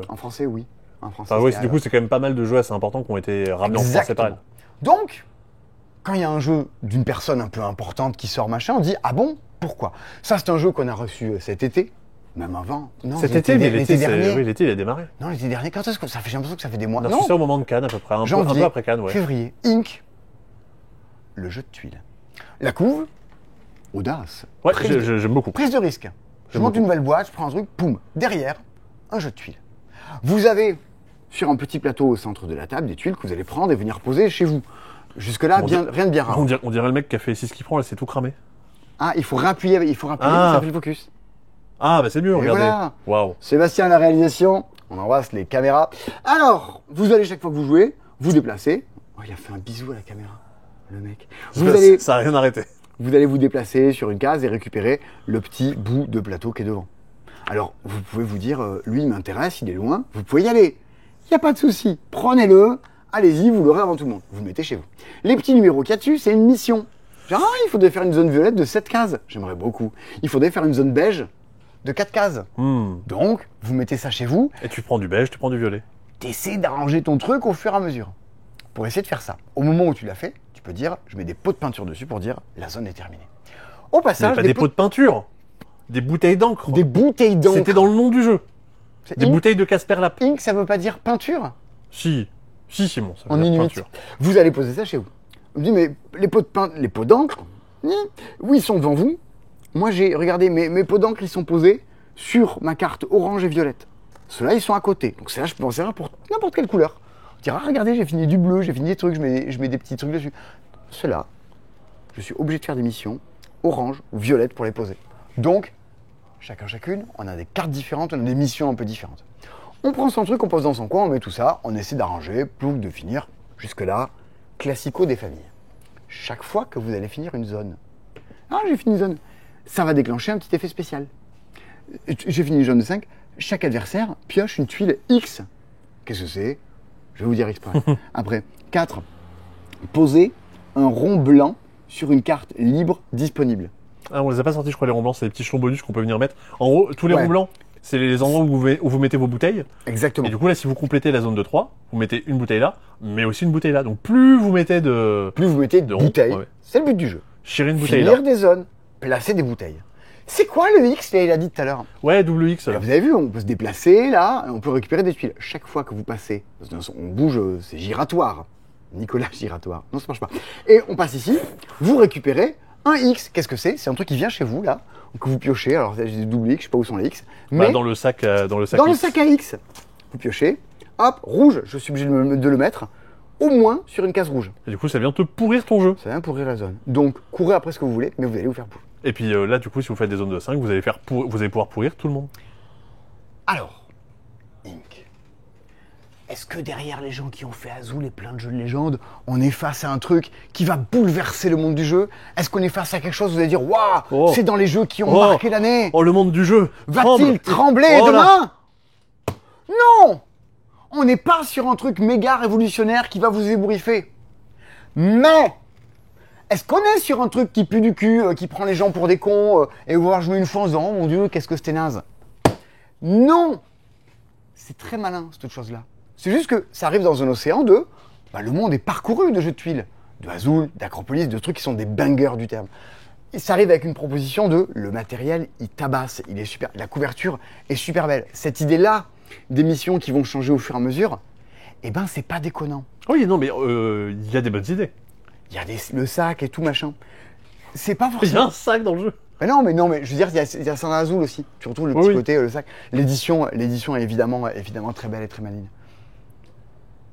En français, oui. En français, Enfin, ouais, c'était du coup, c'est quand même pas mal de jeux assez importants qui ont été ramenés en français par elle. Donc, quand il y a un jeu d'une personne un peu importante qui sort machin, on dit ah bon, pourquoi? Ça, c'est un jeu qu'on a reçu cet été, même avant. Non, Cet été, mais l'été, dernier. oui, l'été, il a démarré. Non, l'été dernier. Quand est-ce que ça fait? J'ai l'impression que ça fait des mois. On a reçu ça au moment de Cannes, à peu près, un Janvier, peu après Cannes, ouais. février. Inc. Le jeu de tuiles. La couve. Audace. Ouais, Prise de- j'aime beaucoup. Prise de risque. Je J'aime monte beaucoup. une nouvelle boîte, je prends un truc, poum. Derrière, un jeu de tuiles. Vous avez sur un petit plateau au centre de la table des tuiles que vous allez prendre et venir poser chez vous. Jusque-là, On rien de bien rare. On dirait le mec qui a fait 6 qui prend, là, c'est tout cramé. Ah, il faut réappuyer, Ah. ça fait le focus. Ah, bah c'est mieux, Et regardez. voilà. Waouh. Sébastien à la réalisation, on embrasse les caméras. Alors, vous allez chaque fois que vous jouez, vous déplacer. Oh, il a fait un bisou à la caméra, le mec. Ça a rien arrêté. Vous allez vous déplacer sur une case et récupérer le petit bout de plateau qui est devant. Alors, vous pouvez vous dire, lui, il m'intéresse, il est loin, vous pouvez y aller. Il n'y a pas de souci. Prenez-le, allez-y, vous l'aurez avant tout le monde. Vous le mettez chez vous. Les petits numéros qu'il y a dessus, c'est une mission. Genre, il faudrait faire une zone violette de 7 cases. J'aimerais beaucoup. Il faudrait faire une zone beige de 4 cases. Donc, vous mettez ça chez vous, Et tu prends du beige, tu prends du violet. t'essaies d'arranger ton truc au fur et à mesure. Pour essayer de faire ça. Au moment où tu l'as fait, tu peux dire, je mets des pots de peinture dessus pour dire, la zone est terminée. Au Mais passage, pas des pots de peinture, des bouteilles d'encre. des bouteilles d'encre. C'était dans le nom du jeu. C'est Des ink. bouteilles de Casper Lap. Ink, ça veut pas dire peinture Si, Simon, ça veut en dire inuit. peinture. Vous allez poser ça chez vous. Vous me dites, mais les pots d'encre, oui, ils sont devant vous. Moi, regardez, mes pots d'encre, ils sont posés sur ma carte orange et violette. Ceux-là, ils sont à côté. Donc, ceux-là, je peux en servir pour n'importe quelle couleur. On dira, regardez, j'ai fini du bleu, j'ai fini des trucs, je mets des petits trucs dessus. Ceux-là, je suis obligé de faire des missions orange ou violette pour les poser. Donc, chacune, on a des cartes différentes, on a des missions un peu différentes. On prend son truc, on pose dans son coin, on met tout ça, on essaie d'arranger, plouc, de finir. Jusque-là, classico des familles. Chaque fois que vous allez finir une zone, j'ai fini une zone, ça va déclencher un petit effet spécial. J'ai fini une zone de 5, chaque adversaire pioche une tuile X. Qu'est-ce que c'est? Je vais vous dire exprès. Après, 4, poser un rond blanc sur une carte libre disponible. Ah, on les a pas sortis, je crois, les ronds blancs, c'est des petits jetons bonus qu'on peut venir mettre. En gros, tous les Ouais. ronds blancs, c'est les endroits où vous mettez vos bouteilles. Exactement. Et du coup, là, si vous complétez la zone de 3, vous mettez une bouteille là, mais aussi une bouteille là. Donc, plus vous mettez de Plus vous mettez de de ronds, bouteilles, ouais. c'est le but du jeu. chirer une bouteille Finir là. des zones, placer des bouteilles. C'est quoi le X, là, il a dit tout à l'heure? Ouais, double X là. Vous avez vu, on peut se déplacer là, et on peut récupérer des tuiles. Chaque fois que vous passez, on bouge, c'est giratoire. Nicolas giratoire. Non, ça marche pas. Et on passe ici, vous récupérez un X. Qu'est-ce que c'est? C'est un truc qui vient chez vous là, que vous piochez. Alors j'ai des double X, je sais pas où sont les X. Bah, Mais dans le sac, dans le sac. dans le X. sac à X, vous piochez. Hop, rouge, je suis obligé de le mettre au moins sur une case rouge. Et du coup, ça vient te pourrir ton jeu. Ça vient pourrir la zone. Donc courez après ce que vous voulez, mais vous allez vous faire pourrir. Et puis là, du coup, si vous faites des zones de 5, vous allez pouvoir pourrir tout le monde. Alors, Ink, est-ce que derrière les gens qui ont fait Azul et plein de jeux de légende, on est face à un truc qui va bouleverser le monde du jeu? Est-ce qu'on est face à quelque chose où vous allez dire, waouh, Oh. c'est dans les jeux qui ont Oh. marqué l'année? Oh, le monde du jeu Va-t-il tremble. trembler Oh là. demain? Non! On n'est pas sur un truc méga révolutionnaire qui va vous ébouriffer. Mais est-ce qu'on est sur un truc qui pue du cul, qui prend les gens pour des cons, et voir jouer une fois en disant, oh mon dieu, qu'est-ce que c'était naze? Non! C'est très malin, cette chose-là. C'est juste que ça arrive dans un océan de... le monde est parcouru de jeux de tuiles. De Azul, d'Acropolis, de trucs qui sont des bangers du terme. Et ça arrive avec une proposition de... Le matériel, il tabasse, il est super... La couverture est super belle. Cette idée-là, des missions qui vont changer au fur et à mesure, eh ben, c'est pas déconnant. Oui, non, mais il y a des bonnes idées. Il y a le sac et tout, machin. C'est pas Il y a forcément... un sac dans le jeu. Mais non, mais je veux dire, il y a ça dans Azul aussi. Tu retrouves le petit Oui. côté, le sac. L'édition est évidemment très belle et très maligne.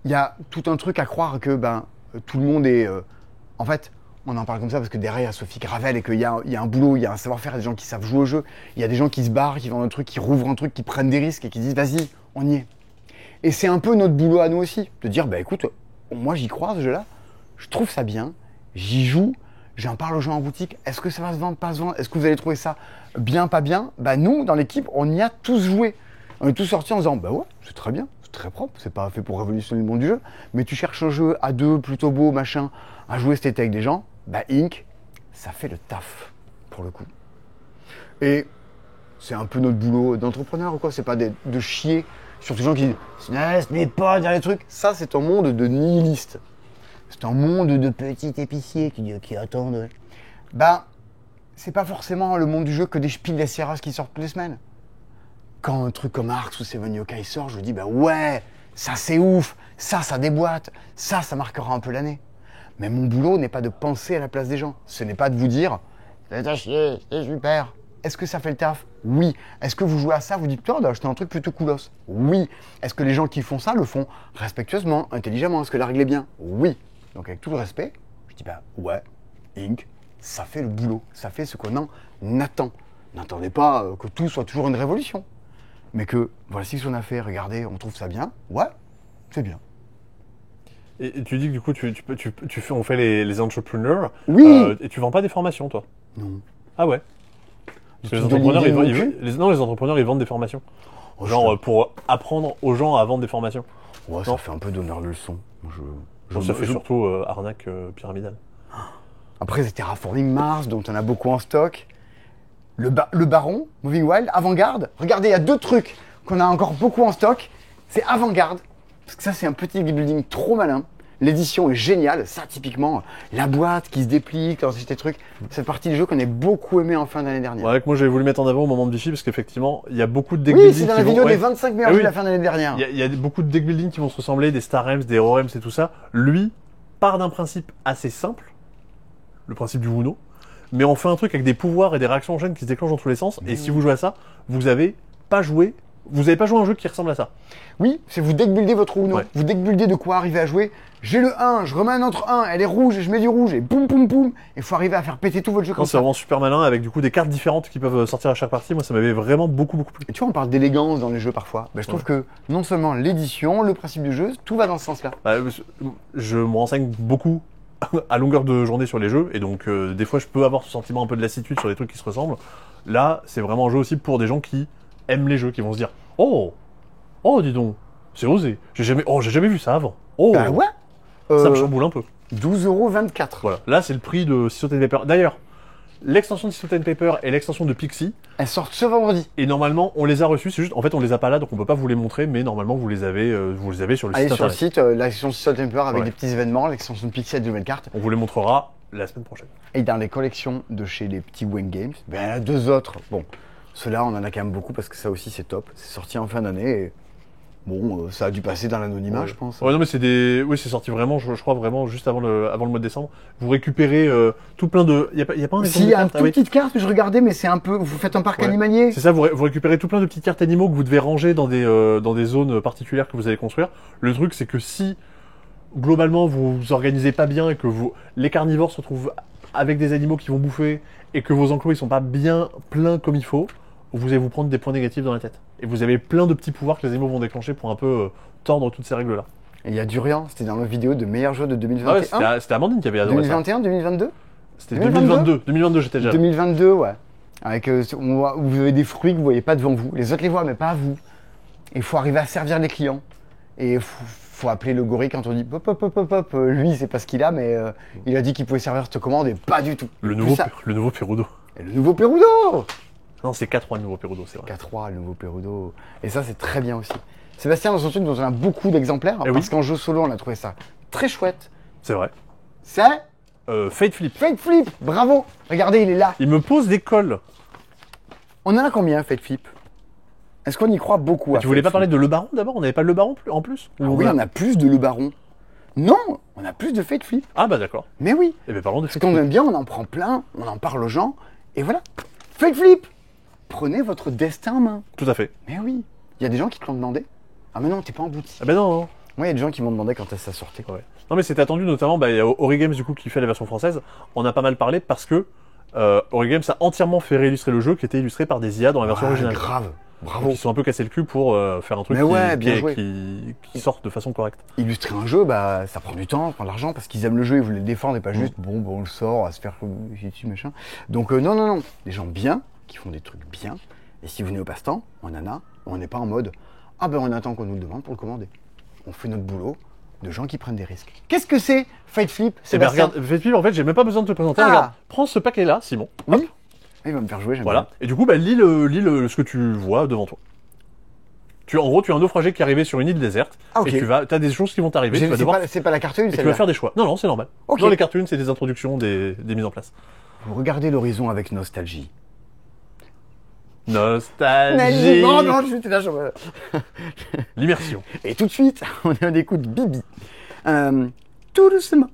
Il y a tout un truc à croire que tout le monde est... En fait, on en parle comme ça parce que derrière, il y a Sophie Gravel et qu'il y a un boulot, il y a un savoir-faire, il y a des gens qui savent jouer au jeu. Il y a des gens qui se barrent, qui vendent un truc, qui rouvrent un truc, qui prennent des risques et qui disent, vas-y, on y est. Et c'est un peu notre boulot à nous aussi, de dire, écoute, moi j'y crois ce jeu-là, je trouve ça bien, j'y joue, j'en parle aux gens en boutique, est-ce que ça va se vendre, pas se vendre, est-ce que vous allez trouver ça bien, pas bien? Nous, dans l'équipe, on y a tous joué. On est tous sortis en disant, ouais, c'est très bien, c'est très propre, c'est pas fait pour révolutionner le monde du jeu, mais tu cherches un jeu à deux, plutôt beau, machin, à jouer cet été avec des gens, Ink, ça fait le taf, pour le coup. Et c'est un peu notre boulot d'entrepreneur ou quoi, c'est pas de chier sur ces gens qui disent, ce n'est pas dans les trucs. Ça, c'est un monde de nihilistes. C'est un monde de petits épiciers qui attendent. C'est pas forcément le monde du jeu que des Spiel des Sierras qui sortent toutes les semaines. Quand un truc comme Arx ou Seven Yokai sort, je me dis, ouais, ça c'est ouf, ça déboîte, ça marquera un peu l'année. Mais mon boulot n'est pas de penser à la place des gens. Ce n'est pas de vous dire, c'est à chier, c'est super. Est-ce que ça fait le taf? Oui. Est-ce que vous jouez à ça, vous dites, putain, on doit acheter un truc plutôt coolos? Oui. Est-ce que les gens qui font ça le font respectueusement, intelligemment? Est-ce que la règle est bien? Oui. Donc avec tout le respect, je dis, ouais, Ink, ça fait le boulot. Ça fait ce qu'on en attend. N'attendez pas que tout soit toujours une révolution. Mais que, voici ce qu'on a fait, regardez, on trouve ça bien. Ouais, c'est bien. Et tu dis que du coup, on fait les entrepreneurs. Oui. Et tu vends pas des formations, toi? Non. Ah ouais. Parce que les trucs entrepreneurs, d'Olivier non plus. les entrepreneurs, ils vendent des formations. Oh, Genre pour apprendre aux gens à vendre des formations. Ouais, ça fait un peu donneur de leçons. Ça fait surtout arnaque pyramidale. Après, c'est Terraforming Mars, dont on a beaucoup en stock. Le Baron, Moving Wild, Avant-Garde. Regardez, il y a deux trucs qu'on a encore beaucoup en stock. C'est Avant-Garde, parce que ça, c'est un petit building trop malin. L'édition est géniale. Ça, typiquement, la boîte qui se déplie, quand c'est des trucs. C'est partie des jeux qu'on a beaucoup aimé en fin d'année dernière. Ouais, que moi j'avais voulu mettre en avant au moment de Vichy parce qu'effectivement, il y a beaucoup de deck building. Oui, c'est dans la qui vont- vidéo ouais. des 25 meilleurs Ah jeux oui. de la fin d'année dernière. Il y a beaucoup de deck building qui vont se ressembler, des Star Realms, des Hero Realms et tout ça. Lui part d'un principe assez simple, le principe du Uno, mais on fait un truc avec des pouvoirs et des réactions en chaîne qui se déclenchent dans tous les sens. Et si vous jouez à ça, vous avez pas joué à un jeu qui ressemble à ça. Oui, c'est vous deckbuildez votre Uno. Ouais. Vous deckbuildez de quoi arriver à jouer. J'ai le 1, je remets un autre 1, elle est rouge et je mets du rouge et boum boum boum. Il faut arriver à faire péter tout votre jeu Non, comme c'est ça. vraiment super malin avec du coup des cartes différentes qui peuvent sortir à chaque partie. Moi, ça m'avait vraiment beaucoup plu. Et tu vois, on parle d'élégance dans les jeux parfois. Ben, je trouve que non seulement l'édition, le principe du jeu, tout va dans ce sens-là. Bah, je me renseigne beaucoup à longueur de journée sur les jeux et donc des fois je peux avoir ce sentiment un peu de lassitude sur des trucs qui se ressemblent. Là, c'est vraiment un jeu aussi pour des gens qui aiment les jeux, qui vont se dire oh dis donc, c'est osé. J'ai jamais vu ça avant. Oh, Bah ouais. ça me chamboule un peu. 12,24 €. Voilà, là c'est le prix de Salt and Paper. D'ailleurs, l'extension de Salt and Paper et l'extension de Pixie, Elles sortent ce vendredi. et normalement on les a reçus. C'est juste, en fait, on les a pas là, donc on peut pas vous les montrer, mais normalement vous les avez sur le Allez site sur le internet. site, l'extension Salt and Pepper avec Ouais. des petits événements, l'extension de Pixel de nouvelles cartes. On vous les montrera la semaine prochaine. Et dans les collections de chez les petits Wayne Games, ben, il y en a deux autres. Bon, ceux-là, on en a quand même beaucoup parce que ça aussi, c'est top. C'est sorti en fin d'année et bon, ça a dû passer dans l'anonymat, je pense. Ouais, non, mais c'est sorti vraiment, je crois vraiment juste avant le mois de décembre. Vous récupérez tout plein de. Y a pas un exemple Si, il de y a une cartes, ah oui. petite carte que je regardais, mais c'est un peu. Vous faites un parc Ouais. animalier. C'est ça, vous récupérez tout plein de petites cartes animaux que vous devez ranger dans des zones particulières que vous allez construire. Le truc, c'est que si globalement vous vous organisez pas bien et que les carnivores se retrouvent avec des animaux qui vont bouffer et que vos enclos ils sont pas bien pleins comme il faut, vous allez vous prendre des points négatifs dans la tête. Et vous avez plein de petits pouvoirs que les animaux vont déclencher pour un peu tordre toutes ces règles-là. Et il y a Durian, c'était dans la vidéo de meilleurs jeux de Ah ouais, 2021. c'était Amandine qui avait adoré ça. 2021, 2022 C'était 2022. 2022, j'étais déjà là. 2022, ouais. Avec, vous avez des fruits que vous voyez pas devant vous. Les autres les voient, mais pas vous. Il faut arriver à servir les clients. Et il faut appeler le gorille quand on dit pop, pop, pop, pop, pop. Lui, c'est pas ce qu'il a, mais il a dit qu'il pouvait servir cette commande et pas du tout. Le Plus ça. nouveau Perudo. Et le nouveau Perudo Non, c'est 4-3 le nouveau Perudo, c'est vrai. 4-3, le nouveau Perudo. Et ça, c'est très bien aussi. Sébastien, dans son truc, dont on a beaucoup d'exemplaires, Eh parce oui. qu'en jeu solo, on a trouvé ça très chouette. C'est vrai. C'est Fate Flip. Fate Flip. Bravo. Regardez, il est là. Il me pose des cols. On en a combien, Fate Flip? Est-ce qu'on y croit beaucoup à Tu voulais Fate pas parler Flip de Le Baron d'abord? On n'avait pas le Baron en plus? Ah oui, on a plus de Le Baron. Non, on a plus de Fate Flip. Ah bah d'accord. Mais oui. Eh ben parlons de Parce Fate qu'on Flip. aime bien, on en prend plein, on en parle aux gens. Et voilà. Fate Flip. Prenez votre destin en main. Tout à fait. Mais oui. Il y a des gens qui te l'ont demandé. Ah mais non, t'es pas en boutique. Ah ben non, non. Moi, il y a des gens qui m'ont demandé quand ça sortait. Ouais. Non mais c'était attendu notamment, il y a Ori Games du coup qui fait la version française. On a pas mal parlé parce que Ori Games a entièrement fait réillustrer le jeu qui était illustré par des IA dans la version Ah, originale. grave. Bravo. Donc, ils se sont un peu cassé le cul pour faire un truc Mais ouais, bien joué. qui sorte de façon correcte. Illustrer un jeu, bah, ça prend du temps, ça prend de l'argent, parce qu'ils aiment le jeu, ils voulaient le défendre, et pas juste, bon, on le sort, on va se faire dessus, machin. Donc, non. Des gens bien, qui font des trucs bien. Et si vous venez au passe-temps, on en a, on n'est pas en mode, ah ben on attend qu'on nous le demande pour le commander. On fait notre boulot de gens qui prennent des risques. Qu'est-ce que c'est, Fate Flip? Eh ben Sébastien regarde, Fate Flip, en fait, j'ai même pas besoin de te présenter. Ah. Regarde, prends ce paquet-là, Simon. Oui. Il va me faire jouer, j'aime Voilà. Et du coup, lis ce que tu vois devant toi. En gros, tu as un naufragé qui est arrivé sur une île déserte. Ah, ok. Et t'as des choses qui vont t'arriver. Tu vas devoir, C'est pas la carte 1, et tu vas faire des choix. Non, c'est normal. Ok. Dans les cartoons, c'est des introductions, des mises en place. Vous regardez l'horizon avec nostalgie. Nostalgie. Non, j'étais là, L'immersion. Et tout de suite, on a des coups de Bibi. Tout doucement.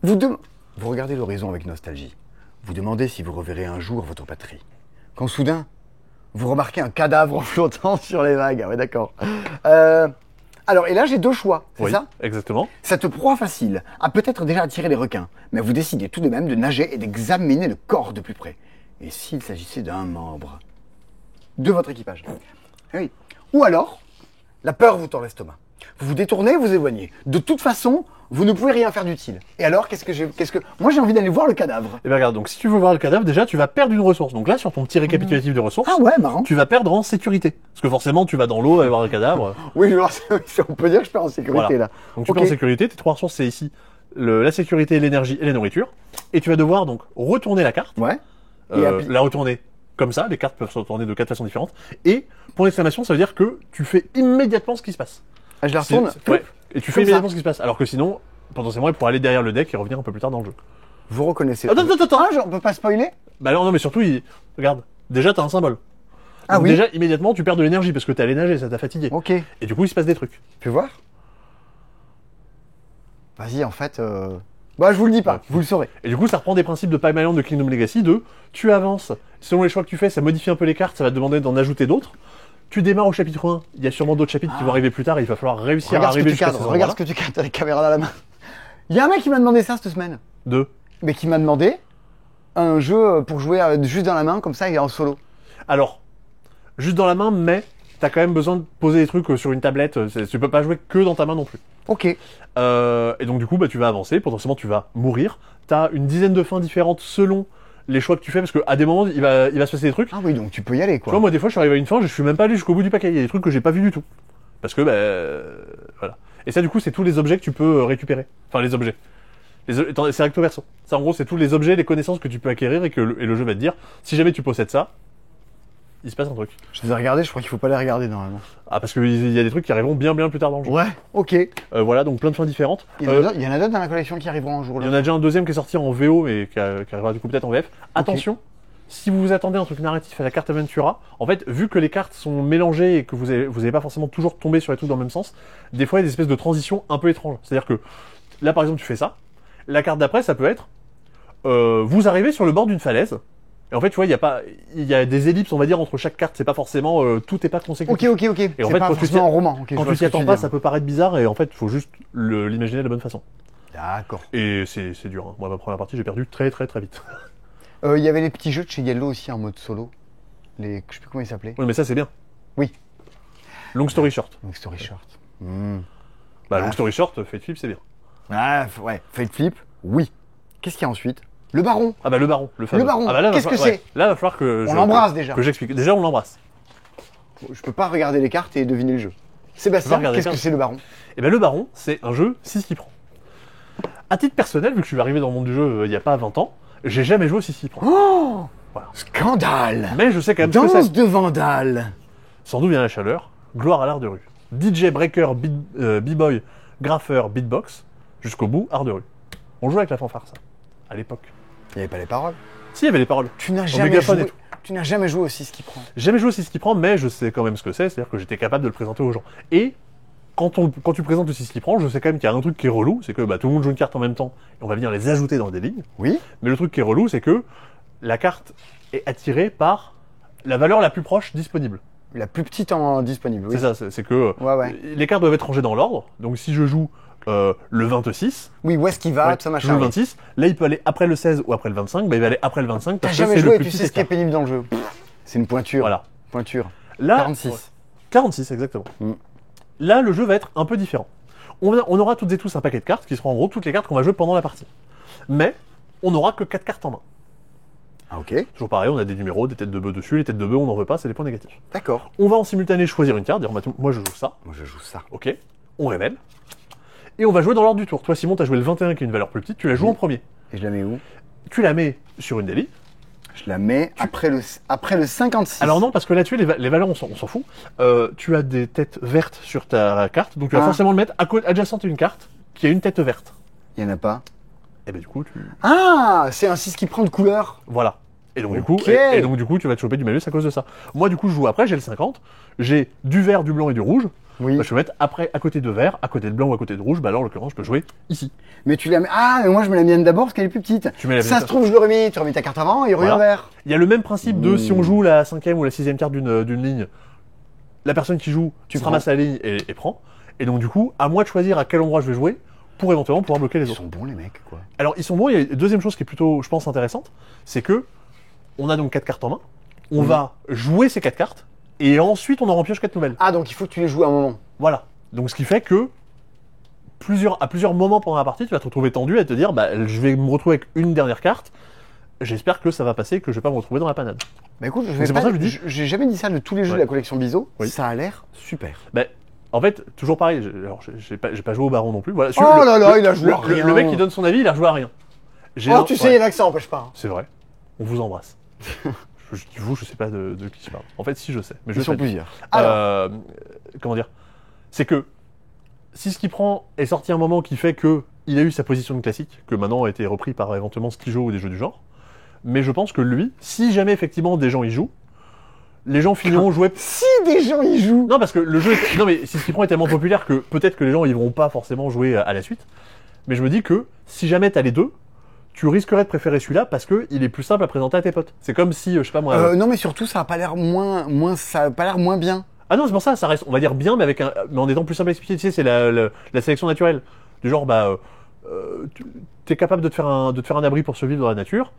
Vous regardez l'horizon avec nostalgie. Vous demandez si vous reverrez un jour votre patrie. Quand soudain, vous remarquez un cadavre en flottant sur les vagues. Ah ouais, d'accord. Alors, et là, j'ai deux choix, c'est Oui, ça? exactement. Cette proie facile a peut-être déjà attiré les requins, mais vous décidez tout de même de nager et d'examiner le corps de plus près. Et s'il s'agissait d'un membre de votre équipage? Oui. Ou alors, la peur vous tord l'estomac. Vous vous détournez, vous éloignez. De toute façon, vous ne pouvez rien faire d'utile. Et alors, moi, j'ai envie d'aller voir le cadavre. Et bien regarde, donc si tu veux voir le cadavre, déjà tu vas perdre une ressource. Donc là, sur ton petit récapitulatif de ressources, Ah ouais, marrant. tu vas perdre en sécurité. Parce que forcément, tu vas dans l'eau aller voir le cadavre. Oui, alors, on peut dire que je perds en sécurité, Voilà. là. Donc tu Ok. perds en sécurité. Tes trois ressources, c'est ici la sécurité, l'énergie et la nourriture. Et tu vas devoir donc retourner la carte. Ouais. Et La retourner comme ça. Les cartes peuvent se retourner de 4 façons différentes. Et pour l'exclamation, ça veut dire que tu fais immédiatement ce qui se passe. je la retourne. Ouais. Et tu fais Comme immédiatement ça. ce qui se passe. Alors que sinon, potentiellement il pourrait aller derrière le deck et revenir un peu plus tard dans le jeu. Vous reconnaissez. Attends. Ah, on peut pas spoiler? Bah non, mais surtout, regarde, déjà t'as un symbole. Ah Donc oui. déjà, immédiatement, tu perds de l'énergie parce que t'es allé nager, ça t'a fatigué. Ok. Et du coup, il se passe des trucs. Tu veux voir? Vas-y, en fait. Bah, je vous le dis pas, Ouais. vous le saurez. Et du coup, ça reprend des principes de Pac-Man Island de Kingdom Legacy de tu avances, selon les choix que tu fais, ça modifie un peu les cartes, ça va te demander d'en ajouter d'autres. Tu démarres au chapitre 1, il y a sûrement d'autres chapitres qui vont arriver plus tard, et il va falloir réussir à Regarde ce que arriver tu jusqu'à cadres, ces regarde endroits-là. ce que tu cadres, t'as la caméra dans la main. Il y a un mec qui m'a demandé ça cette semaine. Deux. Mais qui m'a demandé un jeu pour jouer juste dans la main, comme ça, et en solo. Alors, juste dans la main, mais t'as quand même besoin de poser des trucs sur une tablette, tu peux pas jouer que dans ta main non plus. Ok. Et donc du coup, bah, tu vas avancer, potentiellement tu vas mourir. T'as une dizaine de fins différentes selon les choix que tu fais, parce qu'à des moments, il va se passer des trucs. Ah oui, donc tu peux y aller, Tu quoi. vois, moi des fois, je suis arrivé à une fin, je suis même pas allé jusqu'au bout du paquet. Il y a des trucs que j'ai pas vu du tout. Parce que, voilà. Et ça, du coup, c'est tous les objets que tu peux récupérer. Enfin, les objets. C'est recto verso. Ça, en gros, c'est tous les objets, les connaissances que tu peux acquérir et que le jeu va te dire, si jamais tu possèdes ça, il se passe un truc. Je les ai regardés, je crois qu'il faut pas les regarder normalement. Ah, parce qu'il y a des trucs qui arriveront bien plus tard dans le jeu. Ouais, ok. Il Voilà, donc plein de fins différentes. y en a d'autres dans la collection qui arriveront un jour Il y là. en a déjà un deuxième qui est sorti en VO et qui arrivera du coup peut-être en VF. Attention, si vous vous attendez à un truc narratif à la carte Aventura, en fait, vu que les cartes sont mélangées et que vous avez pas forcément toujours tombé sur les trucs dans le même sens, des fois il y a des espèces de transitions un peu étranges. C'est-à-dire que là par exemple tu fais ça, la carte d'après ça peut être vous arrivez sur le bord d'une falaise. Et en fait, tu vois, il y a des ellipses, on va dire, entre chaque carte. C'est pas forcément, tout est pas consécutif. Ok. Et en C'est fait, pas quand tu forcément en roman. Ok, je Quand vois tu ce t'y que tu attends veux pas, dire. ça peut paraître bizarre et en fait, il faut juste l'imaginer de la bonne façon. D'accord. Et c'est dur. Hein. Moi, ma première partie, j'ai perdu très vite. Il y avait les petits jeux de chez Yellow aussi en mode solo. Je sais plus comment ils s'appelaient. Oui, mais ça, c'est bien. Oui. Long story short. Donc Story Short. Bah, Ah. long story short, Fate Flip, c'est bien. Ah, ouais. Fate Flip, oui. Qu'est-ce qu'il y a ensuite? Le Baron. Ah bah, le baron. Le fameux. Le baron, Ah bah, là, qu'est-ce que ouais. c'est? Là, va falloir que On l'embrasse déjà. Que j'explique. Déjà, on l'embrasse. Je peux pas regarder les cartes et deviner le jeu. Je peux Sébastien, regarder qu'est-ce les que cartes. c'est le Baron? Et ben, le baron, c'est un jeu 6 qui prend. À titre personnel, vu que je suis arrivé dans le monde du jeu il y a pas 20 ans, j'ai jamais joué au 6 qui prend. Oh, Voilà. scandale. Mais je sais quand même ce que Danse c'est. de Vandale. Sans d'où vient la chaleur, gloire à l'art de rue. DJ, breaker, b-boy, graffeur, beatbox, jusqu'au bout, art de rue. On jouait avec la fanfare, ça, à l'époque. Il n'y avait pas les paroles. Si, il y avait les paroles. Tu n'as Au jamais mégaphone et joué. tout. Tu n'as jamais joué au 6 qui prend. J'ai jamais joué au 6 qui prend, mais je sais quand même ce que c'est-à-dire que j'étais capable de le présenter aux gens. Et quand tu présentes le 6 qui prend, je sais quand même qu'il y a un truc qui est relou, c'est que bah, tout le monde joue une carte en même temps, et on va venir les ajouter dans des lignes. Oui. Mais le truc qui est relou, c'est que la carte est attirée par la valeur la plus proche disponible. La plus petite en disponible. Oui. C'est ça, c'est que Ouais. les cartes doivent être rangées dans l'ordre. Donc si je joue le 26, Oui, où est-ce qu'il va, ouais, tout ça je machin. joue le oui. 26, là il peut aller après le 16 ou après le 25, bah il va aller après le 25 T'as parce que jamais c'est joué le et plus tu petit sais ce qui est écart. pénible dans le jeu. C'est une pointure. Voilà. Pointure. Là, 46. ouais. 46 exactement. Mm. Là le jeu va être un peu différent. On aura toutes et tous un paquet de cartes qui seront en gros toutes les cartes qu'on va jouer pendant la partie. Mais on n'aura que 4 cartes en main. Ah, ok. Toujours pareil, on a des numéros, des têtes de bœuf dessus, les têtes de bœuf on n'en veut pas, c'est des points négatifs. D'accord. On va en simultané choisir une carte, dire bah, moi je joue ça, Moi, je joue ça. ok, on révèle. Et on va jouer dans l'ordre du tour. Toi Simon, t'as joué le 21 qui est une valeur plus petite, tu la joues en premier. Et je la mets où? Tu la mets sur une des lignes. Je la mets après le 56. Alors non, parce que là-dessus, les valeurs, on s'en fout. Tu as des têtes vertes sur ta carte, donc tu vas Ah. forcément le mettre adjacente à une carte qui a une tête verte. Il y en a pas. Et ben du coup, Ah, c'est un 6 qui prend de couleur. voilà. Et donc, Ok. du coup, tu vas te choper du malus à cause de ça. Moi, du coup, je joue après, j'ai le 50. J'ai du vert, du blanc et du rouge. Oui. Bah, je peux mettre après, à côté de vert, à côté de blanc ou à côté de rouge. Bah alors, en l'occurrence, je peux jouer ici. Mais tu la mets. Ah, mais moi je mets la mienne d'abord parce qu'elle est plus petite. Tu mets la Ça mienne- se trouve, je l'aurais mis. Tu remets ta carte avant et il revient Voilà. vert. Il y a le même principe de si on joue la 5e ou la 6e carte d'une ligne, la personne qui joue, tu prends. ramasses la ligne et prend. Et donc, du coup, à moi de choisir à quel endroit je vais jouer pour éventuellement pouvoir bloquer les Ils autres. sont bons les mecs, quoi. Alors, ils sont bons. Il y a une deuxième chose qui est plutôt, je pense, intéressante, c'est que on a donc 4 cartes en main. On va jouer ces 4 cartes et ensuite on en rempioche 4 nouvelles. Ah, donc il faut que tu les joues à un moment. Voilà. Donc, ce qui fait que à plusieurs moments pendant la partie, tu vas te retrouver tendu et te dire, bah, je vais me retrouver avec une dernière carte. J'espère que ça va passer, que je vais pas me retrouver dans la panade. Bah écoute, c'est pour ça que je dis- j'ai jamais dit ça de tous les jeux Ouais. de la collection Biseau. Oui. Ça a l'air super. Ben, en fait, toujours pareil. J'ai pas joué au baron non plus. Voilà. Oh là là, il a joué à rien. Le mec qui donne son avis, il a joué à rien. Oh, tu sais, il y en a que ça empêche pas. C'est vrai. On vous embrasse. je sais pas de qui je parle. En fait, si je sais, mais je Ils sais sont pas. plusieurs. Alors, Comment dire? C'est que si ce qui prend est sorti un moment qui fait que il a eu sa position de classique, que maintenant a été repris par éventuellement Skijo ou des jeux du genre. Mais je pense que lui, si jamais effectivement des gens y jouent, les gens finiront jouer. Si des gens y jouent. Non, parce que le jeu. Non, mais c'est ce qui prend est tellement populaire que peut-être que les gens ils vont pas forcément jouer à la suite. Mais je me dis que si jamais t'as les deux, tu risquerais de préférer celui-là parce que il est plus simple à présenter à tes potes. C'est comme si, je sais pas moi. Non, mais surtout, ça a pas l'air ça a pas l'air moins bien. Ah non, c'est pour ça, ça reste, on va dire bien, mais mais en étant plus simple à expliquer. Tu sais, c'est la sélection naturelle. Du genre, t'es capable de te faire un abri pour survivre dans la nature.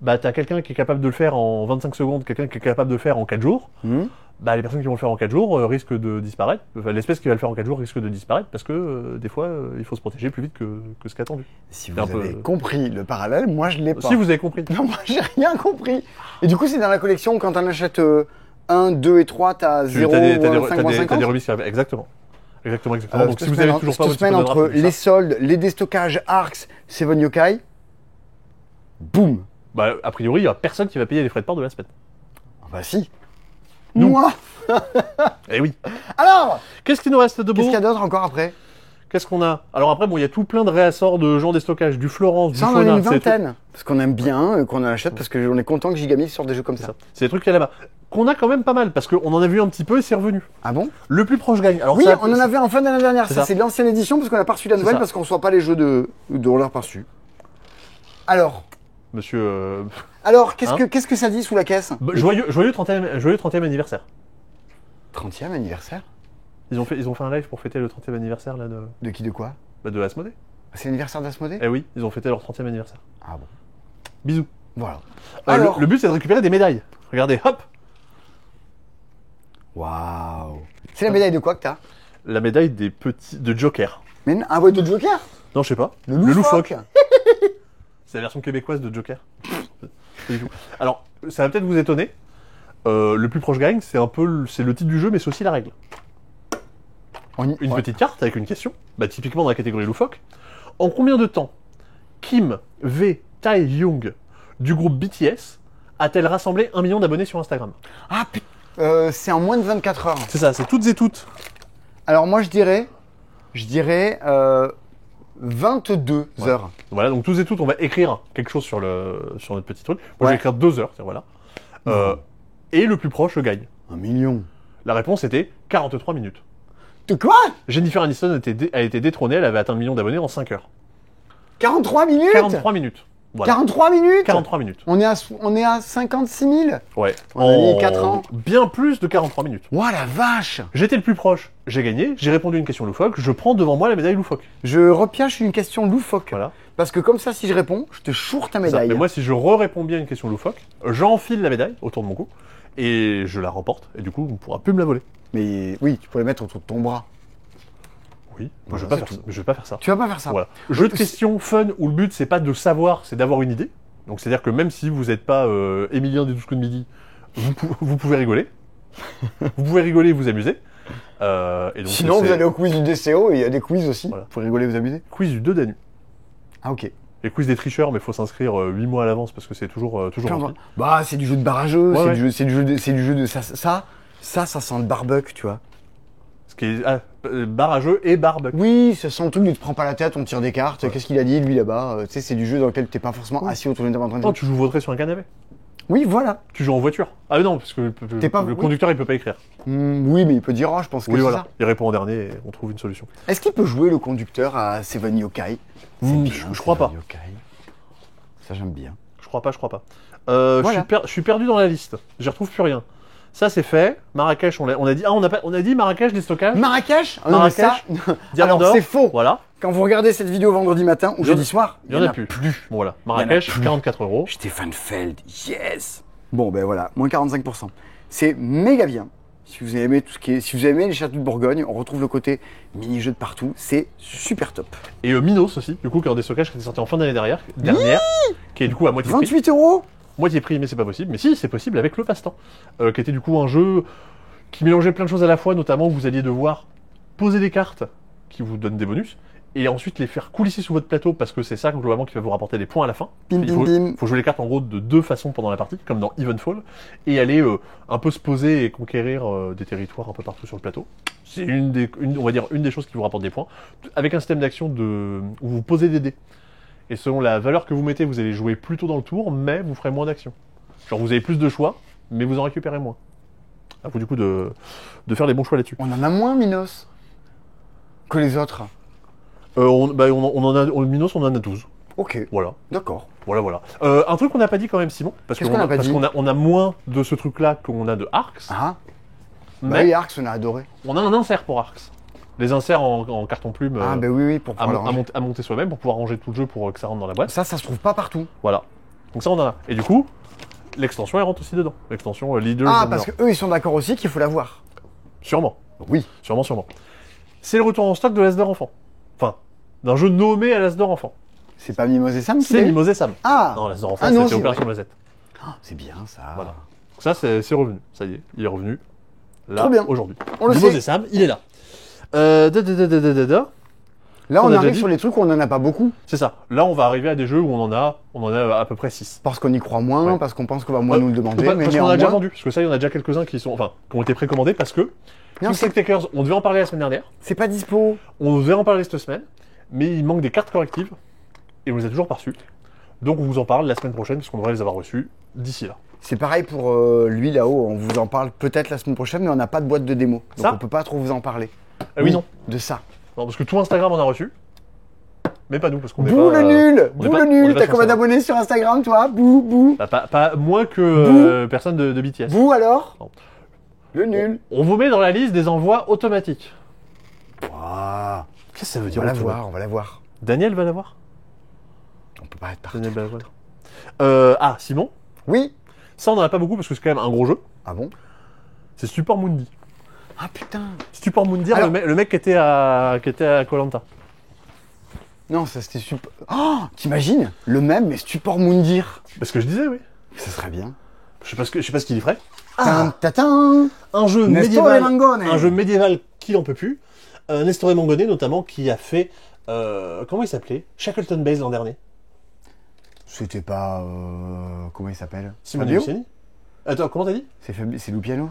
Bah, t'as quelqu'un qui est capable de le faire en 25 secondes, quelqu'un qui est capable de le faire en 4 jours. Bah, les personnes qui vont le faire en 4 jours risquent de disparaître. Enfin, l'espèce qui va le faire en 4 jours risque de disparaître parce que des fois, il faut se protéger plus vite que ce qu'attendu. Si vous avez compris le parallèle, moi je l'ai pas. Si vous avez compris. Non, moi j'ai rien compris. Et du coup, c'est dans la collection, quand t'en achètes 1, 2 et 3, t'as 0 ou 5 t'as des remises qui arrivent. Exactement. Donc si vous avez toujours pas cette semaine entre les soldes, les déstockages, Arx, Seven Yokai, boum. Bah, a priori, il y a personne qui va payer les frais de port de la semaine. Bah si. Nous. Moi. Eh oui. Alors, qu'est-ce qu'il nous reste de beau? Qu'est-ce qu'il y a d'autre encore après? Qu'est-ce qu'on a? Alors après, bon, il y a tout plein de réassorts de gens des stockages, du Florence, du Ça, on en a Fauna. une vingtaine. Parce qu'on aime bien, qu'on en achète, parce qu'on est content que Gigamix sorte des jeux comme ça. C'est des trucs qu'il y a là-bas. Qu'on a quand même pas mal, parce qu'on en a vu un petit peu et c'est revenu. Ah bon? Le plus proche gagne. Alors oui, ça, on en avait en fin d'année dernière. Ça, ça. c'est l'ancienne édition, parce qu'on n'a pas reçu la nouvelle, ça. parce qu'on ne reçoit pas les jeux de on l'a pas reçu. Alors, monsieur. Alors, qu'est-ce que ça dit sous la caisse? Joyeux 30e anniversaire. 30e anniversaire? Ils ont fait un live pour fêter le 30e anniversaire là, De qui, de quoi? de Asmodée. C'est l'anniversaire d'Asmodée? Eh oui, ils ont fêté leur 30e anniversaire. Ah bon. Bisous. Voilà. Alors, le but c'est de récupérer des médailles. Regardez, hop. Waouh. C'est la médaille de quoi que t'as? La médaille de Joker. Mais un boîte de Joker? Non, je sais pas. Le loufoque. C'est la version québécoise de Joker. Pas du tout. Alors, ça va peut-être vous étonner. Le plus proche gagne, c'est le titre du jeu, mais c'est aussi la règle. Une petite carte avec une question, typiquement dans la catégorie loufoque. En combien de temps Kim V. Tae-young du groupe BTS a-t-elle rassemblé 1 million d'abonnés sur Instagram? Ah putain, c'est en moins de 24 heures. C'est ça, c'est toutes et toutes. Alors moi je dirais 22 heures. Voilà, donc toutes et toutes, on va écrire quelque chose sur notre petit truc. Moi je vais écrire 2 heures, tiens, voilà. Et le plus proche gagne. 1 million. La réponse était 43 minutes. De quoi? Jennifer Aniston a été détrônée, elle avait atteint 1 million d'abonnés en 5 heures. 43 minutes? 43 minutes. Voilà. 43 minutes? 43 minutes. On est à 56 000? Ouais. On a mis 4 ans. Bien plus de 43 minutes. Ouah la vache! J'étais le plus proche, j'ai gagné, j'ai répondu à une question loufoque, je prends devant moi la médaille loufoque. Je repioche une question loufoque. Voilà. Parce que comme ça, si je réponds, je te choure ta médaille. Mais moi, si je réponds bien à une question loufoque, j'enfile la médaille autour de mon cou et je la remporte. Et du coup, on ne pourra plus me la voler. Mais oui, tu pourrais mettre autour de ton bras. Oui, Voilà, je vais pas faire ça. Tu vas pas faire ça. Voilà. Jeu de questions fun où le but c'est pas de savoir, c'est d'avoir une idée. Donc c'est-à-dire que même si vous n'êtes pas Émilien des 12 coups de midi, vous pouvez rigoler. Vous pouvez rigoler et vous amuser. Et donc, sinon, vous allez au quiz du DCO et il y a des quiz aussi. Voilà. Vous pouvez rigoler et vous amuser. Quiz du 2 d'Anu. Ah ok. Les quiz des tricheurs, mais il faut s'inscrire 8 mois à l'avance parce que c'est toujours rempli. Bah c'est du jeu de barrageux, Ouais, c'est du jeu de ça sent le barbecue, tu vois. Ce qui est bar à jeu et barbecue. Oui, ça sent le truc, tu te prends pas la tête, on tire des cartes. Qu'est-ce qu'il a dit lui là-bas? Tu sais, c'est du jeu dans lequel t'es pas forcément assis autour d'une table en train de. Non, tu joues vaudré sur un canapé. Oui, voilà. Tu joues en voiture. Ah non, parce que le conducteur il peut pas écrire. Oui, mais il peut dire je pense que oui, c'est voilà. ça. Il répond en dernier et on trouve une solution. Est-ce qu'il peut jouer le conducteur à Seven Yokai? Je crois pas. Yokai. Ça j'aime bien. Je crois pas. Voilà. Je suis perdu dans la liste. Je retrouve plus rien. Ça c'est fait. Marrakech, on a dit. Ah, on a dit Marrakech des stockages. Marrakech? Ah, non, mais ça, alors c'est faux. Voilà. Quand vous regardez cette vidéo vendredi matin ou jeudi soir, il y en a plus. Bon voilà. Marrakech, 44 €. Stéphane Feld, yes. Bon ben voilà, moins 45%. C'est méga bien. Si vous avez aimé si vous avez aimé les châteaux de Bourgogne, on retrouve le côté mini-jeu de partout. C'est super top. Et Minos aussi, du coup, cœur des stockages qui était sorti en fin d'année dernière, qui est du coup à moitié prix. 28 €. Moitié prix, mais c'est pas possible. Mais si, c'est possible avec le passe-temps, qui était du coup un jeu qui mélangeait plein de choses à la fois, notamment vous alliez devoir poser des cartes qui vous donnent des bonus et ensuite les faire coulisser sur votre plateau parce que c'est ça globalement qui va vous rapporter des points à la fin. Bim, Il bim, faut, bim. faut jouer les cartes en gros de 2 façons pendant la partie, comme dans Evenfall, et aller un peu se poser et conquérir des territoires un peu partout sur le plateau. C'est on va dire une des choses qui vous rapporte des points, avec un système d'action où vous posez des dés. Et selon la valeur que vous mettez, vous allez jouer plus tôt dans le tour, mais vous ferez moins d'actions. Genre vous avez plus de choix, mais vous en récupérez moins. À vous du coup de faire les bons choix là-dessus. On en a moins, Minos, que les autres. Minos, on en a 12. Ok, Voilà. d'accord. Voilà. Un truc qu'on n'a pas dit quand même, Simon, parce Qu'est-ce qu'on n'a pas dit qu'on a moins de ce truc-là qu'on a de Arx, Ah, mais bah oui, Arx, on a adoré. on a un insert pour Arx. Les inserts en carton-plume Ah, bah oui, pour à, pouvoir le ranger. à monter soi-même, pour pouvoir ranger tout le jeu pour que ça rentre dans la boîte. Ça se trouve pas partout. Voilà. Donc ça, on en a. Et du coup, l'extension, elle rentre aussi dedans. L'extension Leaders. Ah, of parce North. que eux, ils sont d'accord aussi qu'il faut l'avoir. Sûrement. Oui. Sûrement. C'est le retour en stock de l'Asdor Enfant. Enfin, d'un jeu nommé à l'Asdor Enfant. C'est pas Mimos et Sam qui C'est l'est Mimos et Sam. Ah Non, l'Asdor Enfant, Ah non, c'était c'est Opération vrai. Mazette. Ah, c'est bien ça. Voilà. Donc ça, c'est revenu. Ça y est, il est revenu. Là, Trop bien. aujourd'hui. On le Mimos sait. et Sam, il est là. Là, On on a déjà arrive dit. sur les trucs où on en a pas beaucoup. C'est ça. Là, on va arriver à des jeux où on en a à peu près 6. Parce qu'on y croit moins, Ouais. parce qu'on pense qu'on va moins nous le demander. Mais parce qu'on a déjà néanmoins... vendu. Parce que ça, il y en a déjà quelques-uns qui ont été précommandés parce que Non, King c'est Takers, on devait en parler la semaine dernière. c'est pas dispo. On devait en parler cette semaine. Mais il manque des cartes correctives. Et on les a toujours pas reçues. Donc, on vous en parle la semaine prochaine, puisqu'on devrait les avoir reçues d'ici là. C'est pareil pour lui là-haut. On vous en parle peut-être la semaine prochaine, mais on n'a pas de boîte de démo. Donc Ça on peut pas trop vous en parler. Ah oui, non. De ça. Non, parce que tout Instagram en a reçu. Mais pas nous, parce qu'on est Bouh pas... le nul on est Bouh pas- le on est nul pas T'as sur combien ça. d'abonnés sur Instagram, toi Bouh, bouh Bah, pas moins que personne de BTS. Bouh alors Non. Le nul. On vous met dans la liste des envois automatiques. Waouh. Qu'est-ce que ça veut On dire va la automatique voir, on va la voir. Daniel va l'avoir. On peut pas être parti. Daniel va l'avoir. Simon. Oui. Ça, on en a pas beaucoup parce que c'est quand même un gros jeu. Ah bon C'est Stupor Mundi. Ah putain. Stupor Mundi, Alors- le mec qui était à Koh-Lanta. Non, ça c'était super. Oh, t'imagines le même, mais Stupor Mundir. Parce que je disais, oui. Ça serait bien. Je sais pas ce qu'il y ferait. Tatin. Un jeu Nestor médiéval. Mangone. Un jeu médiéval qui en peut plus. Nestor Mangone notamment qui a fait comment il s'appelait Shackleton Base l'an dernier. C'était pas. Comment il s'appelle Simone Fabio Luciani. Attends, comment t'as dit? C'est Lupiano.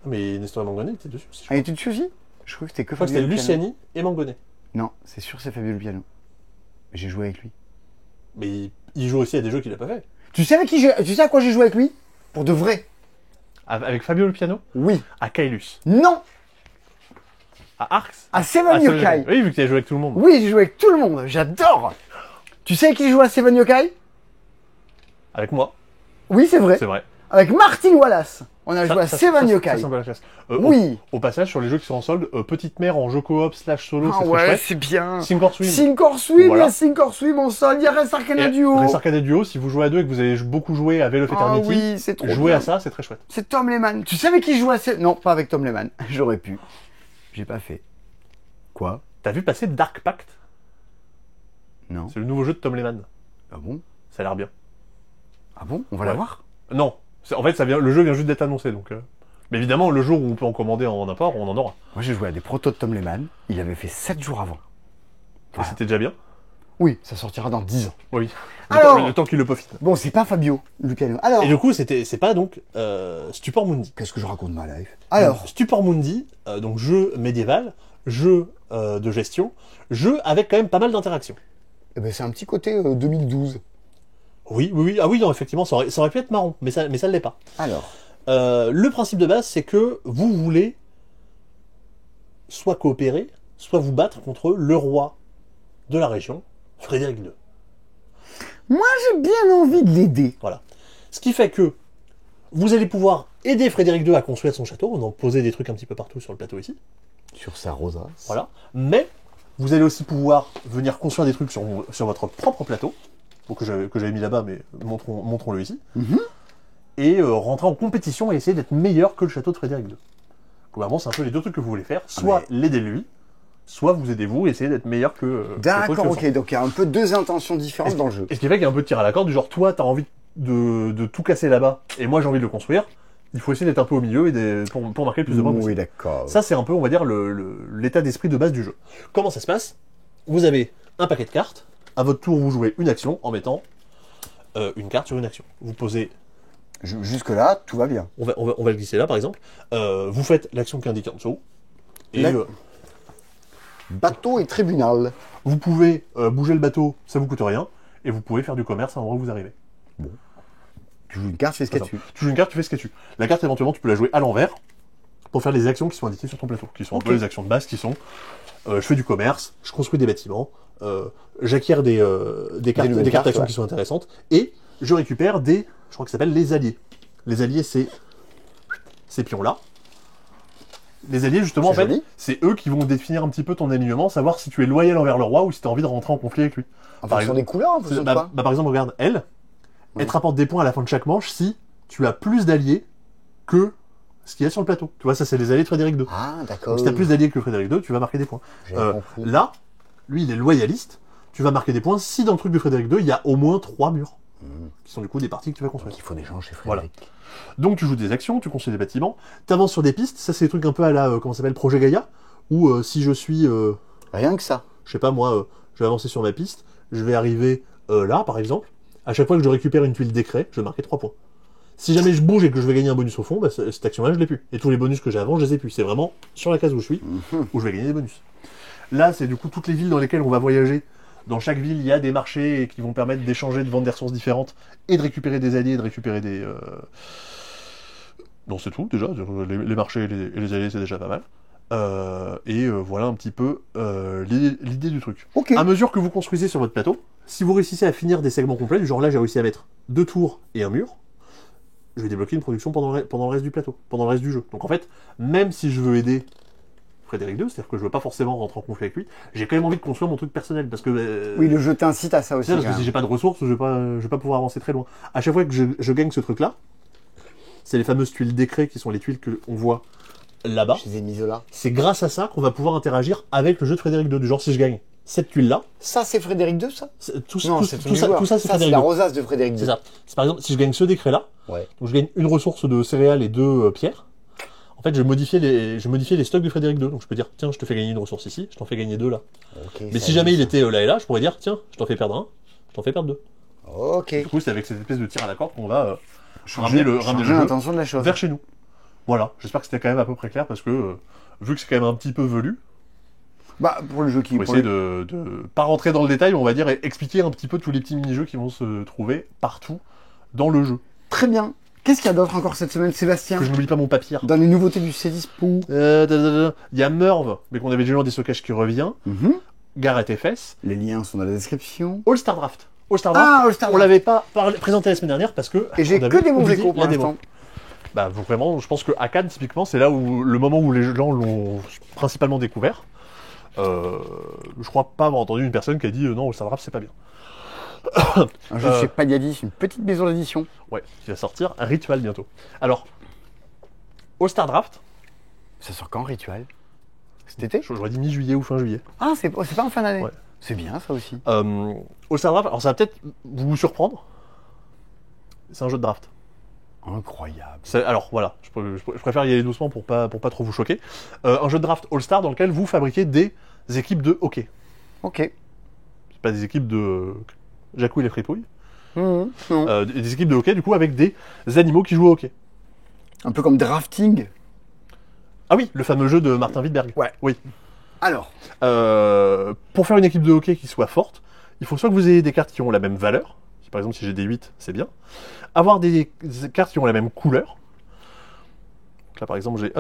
Ah, mais Nestor Mangone était dessus aussi. Ah, il était dessus aussi Je crois que c'était que Je crois que Fabio c'était Lupiano. Luciani et Mangone. Non, c'est sûr, c'est Fabio Lupiano. J'ai joué avec lui. Mais il joue aussi à des jeux qu'il a pas fait. Tu sais à quoi j'ai joué avec lui Pour de vrai Avec Fabio le piano, Oui. à Kailus, Non à Arx. À Seven Seven Yokai. Oui, vu que tu as joué avec tout le monde. Oui, j'ai joué avec tout le monde. J'adore. Tu sais qui joue à Seven Yokai Avec moi, Oui, c'est vrai. c'est vrai. Avec Martin Wallace. On a joué à Seven ça, Yokai. c'est un peu la classe. Oui. Au passage, sur les jeux qui sont en solde, Petite Mère en jeu coop / solo, Ah c'est très ouais, chouette. c'est bien. Sink or Swim. Sink or Swim, Voilà. il y a Sink or Swim en sol, il y a Res Arcana Et Duo. Res Arcade Duo, si vous jouez à deux et que vous avez beaucoup joué à Veil of Ah Eternity, oui, c'est trop jouez bien. à ça, c'est très chouette. C'est Tom Lehman. Tu savais qui joue à Non, pas avec Tom Lehman. J'aurais pu. J'ai pas fait. Quoi T'as vu passer Dark Pact? Non. C'est le nouveau jeu de Tom Lehman. Ah bon Ça a l'air bien. Ah bon On va Ouais. la voir Non, en fait, le jeu vient juste d'être annoncé, donc. Mais évidemment, le jour où on peut en commander en import, on en aura. Moi, j'ai joué à des protos de Tom Lehman. Il avait fait 7 jours avant. Et Voilà. c'était déjà bien. Oui, ça sortira dans 10 ans. Oui. Alors Le temps qu'il le peaufine. Bon, c'est pas Fabio Lupiano. Alors, Et du coup, c'est pas donc Stupor Mundi. qu'est-ce que je raconte ma life Alors, Stupor Mundi, donc jeu médiéval, jeu de gestion, jeu avec quand même pas mal d'interactions. eh ben, c'est un petit côté 2012. Oui. Ah oui, non, effectivement, ça aurait pu être marrant, mais ça ne l'est pas. Alors, Le principe de base, c'est que vous voulez soit coopérer, soit vous battre contre le roi de la région, Frédéric II. moi, j'ai bien envie de l'aider. Voilà. Ce qui fait que vous allez pouvoir aider Frédéric II à construire son château, on en posait des trucs un petit peu partout sur le plateau ici. Sur sa rosace. Voilà. Mais vous allez aussi pouvoir venir construire des trucs sur votre propre plateau, que j'avais mis là-bas, mais montrons-le ici. Mhm. Et rentrer en compétition et essayer d'être meilleur que le château de Frédéric II. Globalement, c'est un peu les deux trucs que vous voulez faire. Soit l'aider lui, soit vous aidez vous et essayer d'être meilleur que le truc D'accord, que ok. Donc, il y a un peu deux intentions différentes dans le jeu. Et ce qui fait qu'il y a un peu de tir à la corde, du genre, toi, t'as envie de tout casser là-bas, et moi, j'ai envie de le construire. Il faut essayer d'être un peu au milieu et pour marquer le plus de points Oui, possible. d'accord. Ça, c'est un peu, on va dire, l'état d'esprit de base du jeu. Comment ça se passe? vous avez un paquet de cartes. À votre tour, vous jouez une action en mettant une carte sur une action. Vous posez... Jusque-là, tout va bien. On va le glisser là, par exemple. Vous faites l'action qui indique en dessous. Et Bateau et tribunal. vous pouvez bouger le bateau, ça vous coûte rien. Et vous pouvez faire du commerce à l'endroit où vous arrivez. Tu joues une carte, tu fais ce qu'il y a dessus. Tu joues une carte, tu fais ce qu'il y a dessus. La carte, éventuellement, tu peux la jouer à l'envers pour faire les actions qui sont indiquées sur ton plateau. Qui sont un peu les actions de base qui sont je fais du commerce, je construis des bâtiments, j'acquiers des cartes d'actions qui sont intéressantes, et je récupère je crois que ça s'appelle les alliés. Les alliés, c'est ces pions-là. Les alliés, justement, en fait, c'est eux qui vont définir un petit peu ton alignement, savoir si tu es loyal envers le roi ou si tu as envie de rentrer en conflit avec lui. En fonction des couleurs, en fonction de quoi par exemple, regarde, elle te rapporte des points à la fin de chaque manche si tu as plus d'alliés que ce qu'il y a sur le plateau. Tu vois, ça, c'est les alliés de Frédéric II. Ah, d'accord. Donc, si tu as plus d'alliés que Frédéric II, tu vas marquer des points. Là, lui, il est loyaliste. Tu vas marquer des points si dans le truc de Frédéric II, il y a au moins 3 murs. Qui sont du coup des parties que tu vas construire. Donc, il faut des gens chez Frédéric. Voilà. Donc tu joues des actions, tu construis des bâtiments, tu avances sur des pistes, ça c'est des trucs un peu à la, comment ça s'appelle, Projet Gaïa, où si je suis... Rien que ça. Je sais pas moi, je vais avancer sur ma piste, je vais arriver là par exemple, à chaque fois que je récupère une tuile décret, je vais marquer 3 points. Si jamais je bouge et que je vais gagner un bonus au fond, bah, cette action-là je l'ai plus. Et tous les bonus que j'ai avant, je les ai plus. C'est vraiment sur la case où je suis, où je vais gagner des bonus. Là c'est du coup toutes les villes dans lesquelles on va voyager. Dans chaque ville, il y a des marchés qui vont permettre d'échanger, de vendre des ressources différentes et de récupérer des alliés, de récupérer des... Non, c'est tout, déjà. Les marchés et les alliés, c'est déjà pas mal. Voilà un petit peu l'idée du truc. Ok. À mesure que vous construisez sur votre plateau, si vous réussissez à finir des segments complets, du genre là, j'ai réussi à mettre 2 tours et un mur, je vais débloquer une production pendant le reste du plateau, pendant le reste du jeu. Donc en fait, même si je veux aider Frédéric II, c'est-à-dire que je veux pas forcément rentrer en conflit avec lui, j'ai quand même envie de construire mon truc personnel, parce que... oui, le jeu t'incite à ça aussi. Parce que si j'ai pas de ressources, je vais pas pouvoir avancer très loin. À chaque fois que je gagne ce truc-là, c'est les fameuses tuiles décret qui sont les tuiles qu'on voit là-bas. Je les ai mises là. C'est grâce à ça qu'on va pouvoir interagir avec le jeu de Frédéric II. Du genre, si je gagne cette tuile-là... Ça, c'est Frédéric II, ça Tout Non, ça, c'est Frédéric c'est II. la rosace de Frédéric II. C'est ça. C'est par exemple, si je gagne ce décret-là, ouais. Donc je gagne une ressource de céréales et 2 pierres, en fait, je modifiais les stocks de Frédéric II. Donc je peux dire, tiens, je te fais gagner une ressource ici, je t'en fais gagner 2 là. Okay, mais si jamais il était là et là, je pourrais dire, tiens, je t'en fais perdre 1, je t'en fais perdre 2. Ok. Du coup, c'est avec cette espèce de tir à la corde qu'on va ramener le jeu l'intention de la chose. vers chez nous. Voilà, j'espère que c'était quand même à peu près clair, parce que, vu que c'est quand même un petit peu velu, bah, pour le jeu qui... on va essayer de pas rentrer dans le détail, on va dire, et expliquer un petit peu tous les petits mini-jeux qui vont se trouver partout dans le jeu. Très bien. Qu'est-ce qu'il y a d'autre encore cette semaine, Sébastien? Que je n'oublie pas mon papier. Dans les nouveautés du C10 il y a Merv, mais qu'on avait déjà eu en déstockage qui revient. Gareth FS. Les liens sont dans la description. All Star Draft. All Star Draft, All Star on l'avait pas présenté la semaine dernière parce que... Et j'ai que des bons échos pour l'instant. Bah vraiment, je pense que à Cannes, typiquement, c'est là où le moment où les gens l'ont principalement découvert. Je crois pas avoir entendu une personne qui a dit non, All Star Draft, c'est pas bien. Un jeu chez Padiadis, une petite maison d'édition. Ouais, qui va sortir, un rituel bientôt. Alors, All Star Draft. Ça sort quand, Ritual? Cet été? J'aurais dit mi-juillet ou fin juillet. Ah, c'est pas en fin d'année? Ouais. C'est bien, ça aussi. All Star Draft, alors ça va peut-être vous surprendre. C'est un jeu de draft. Incroyable. Alors voilà, je préfère y aller doucement pour pas trop vous choquer. Un jeu de draft All Star dans lequel vous fabriquez des équipes de hockey. Ok. C'est pas des équipes de Jacouille les fripouilles. Non. Des équipes de hockey, du coup, avec des animaux qui jouent au hockey. Un peu comme drafting. Ah oui, le fameux jeu de Martin Wittberg. Ouais. Oui. Alors. Pour faire une équipe de hockey qui soit forte, il faut soit que vous ayez des cartes qui ont la même valeur. Par exemple, si j'ai des 8, c'est bien. Avoir des cartes qui ont la même couleur. Donc là, par exemple, j'ai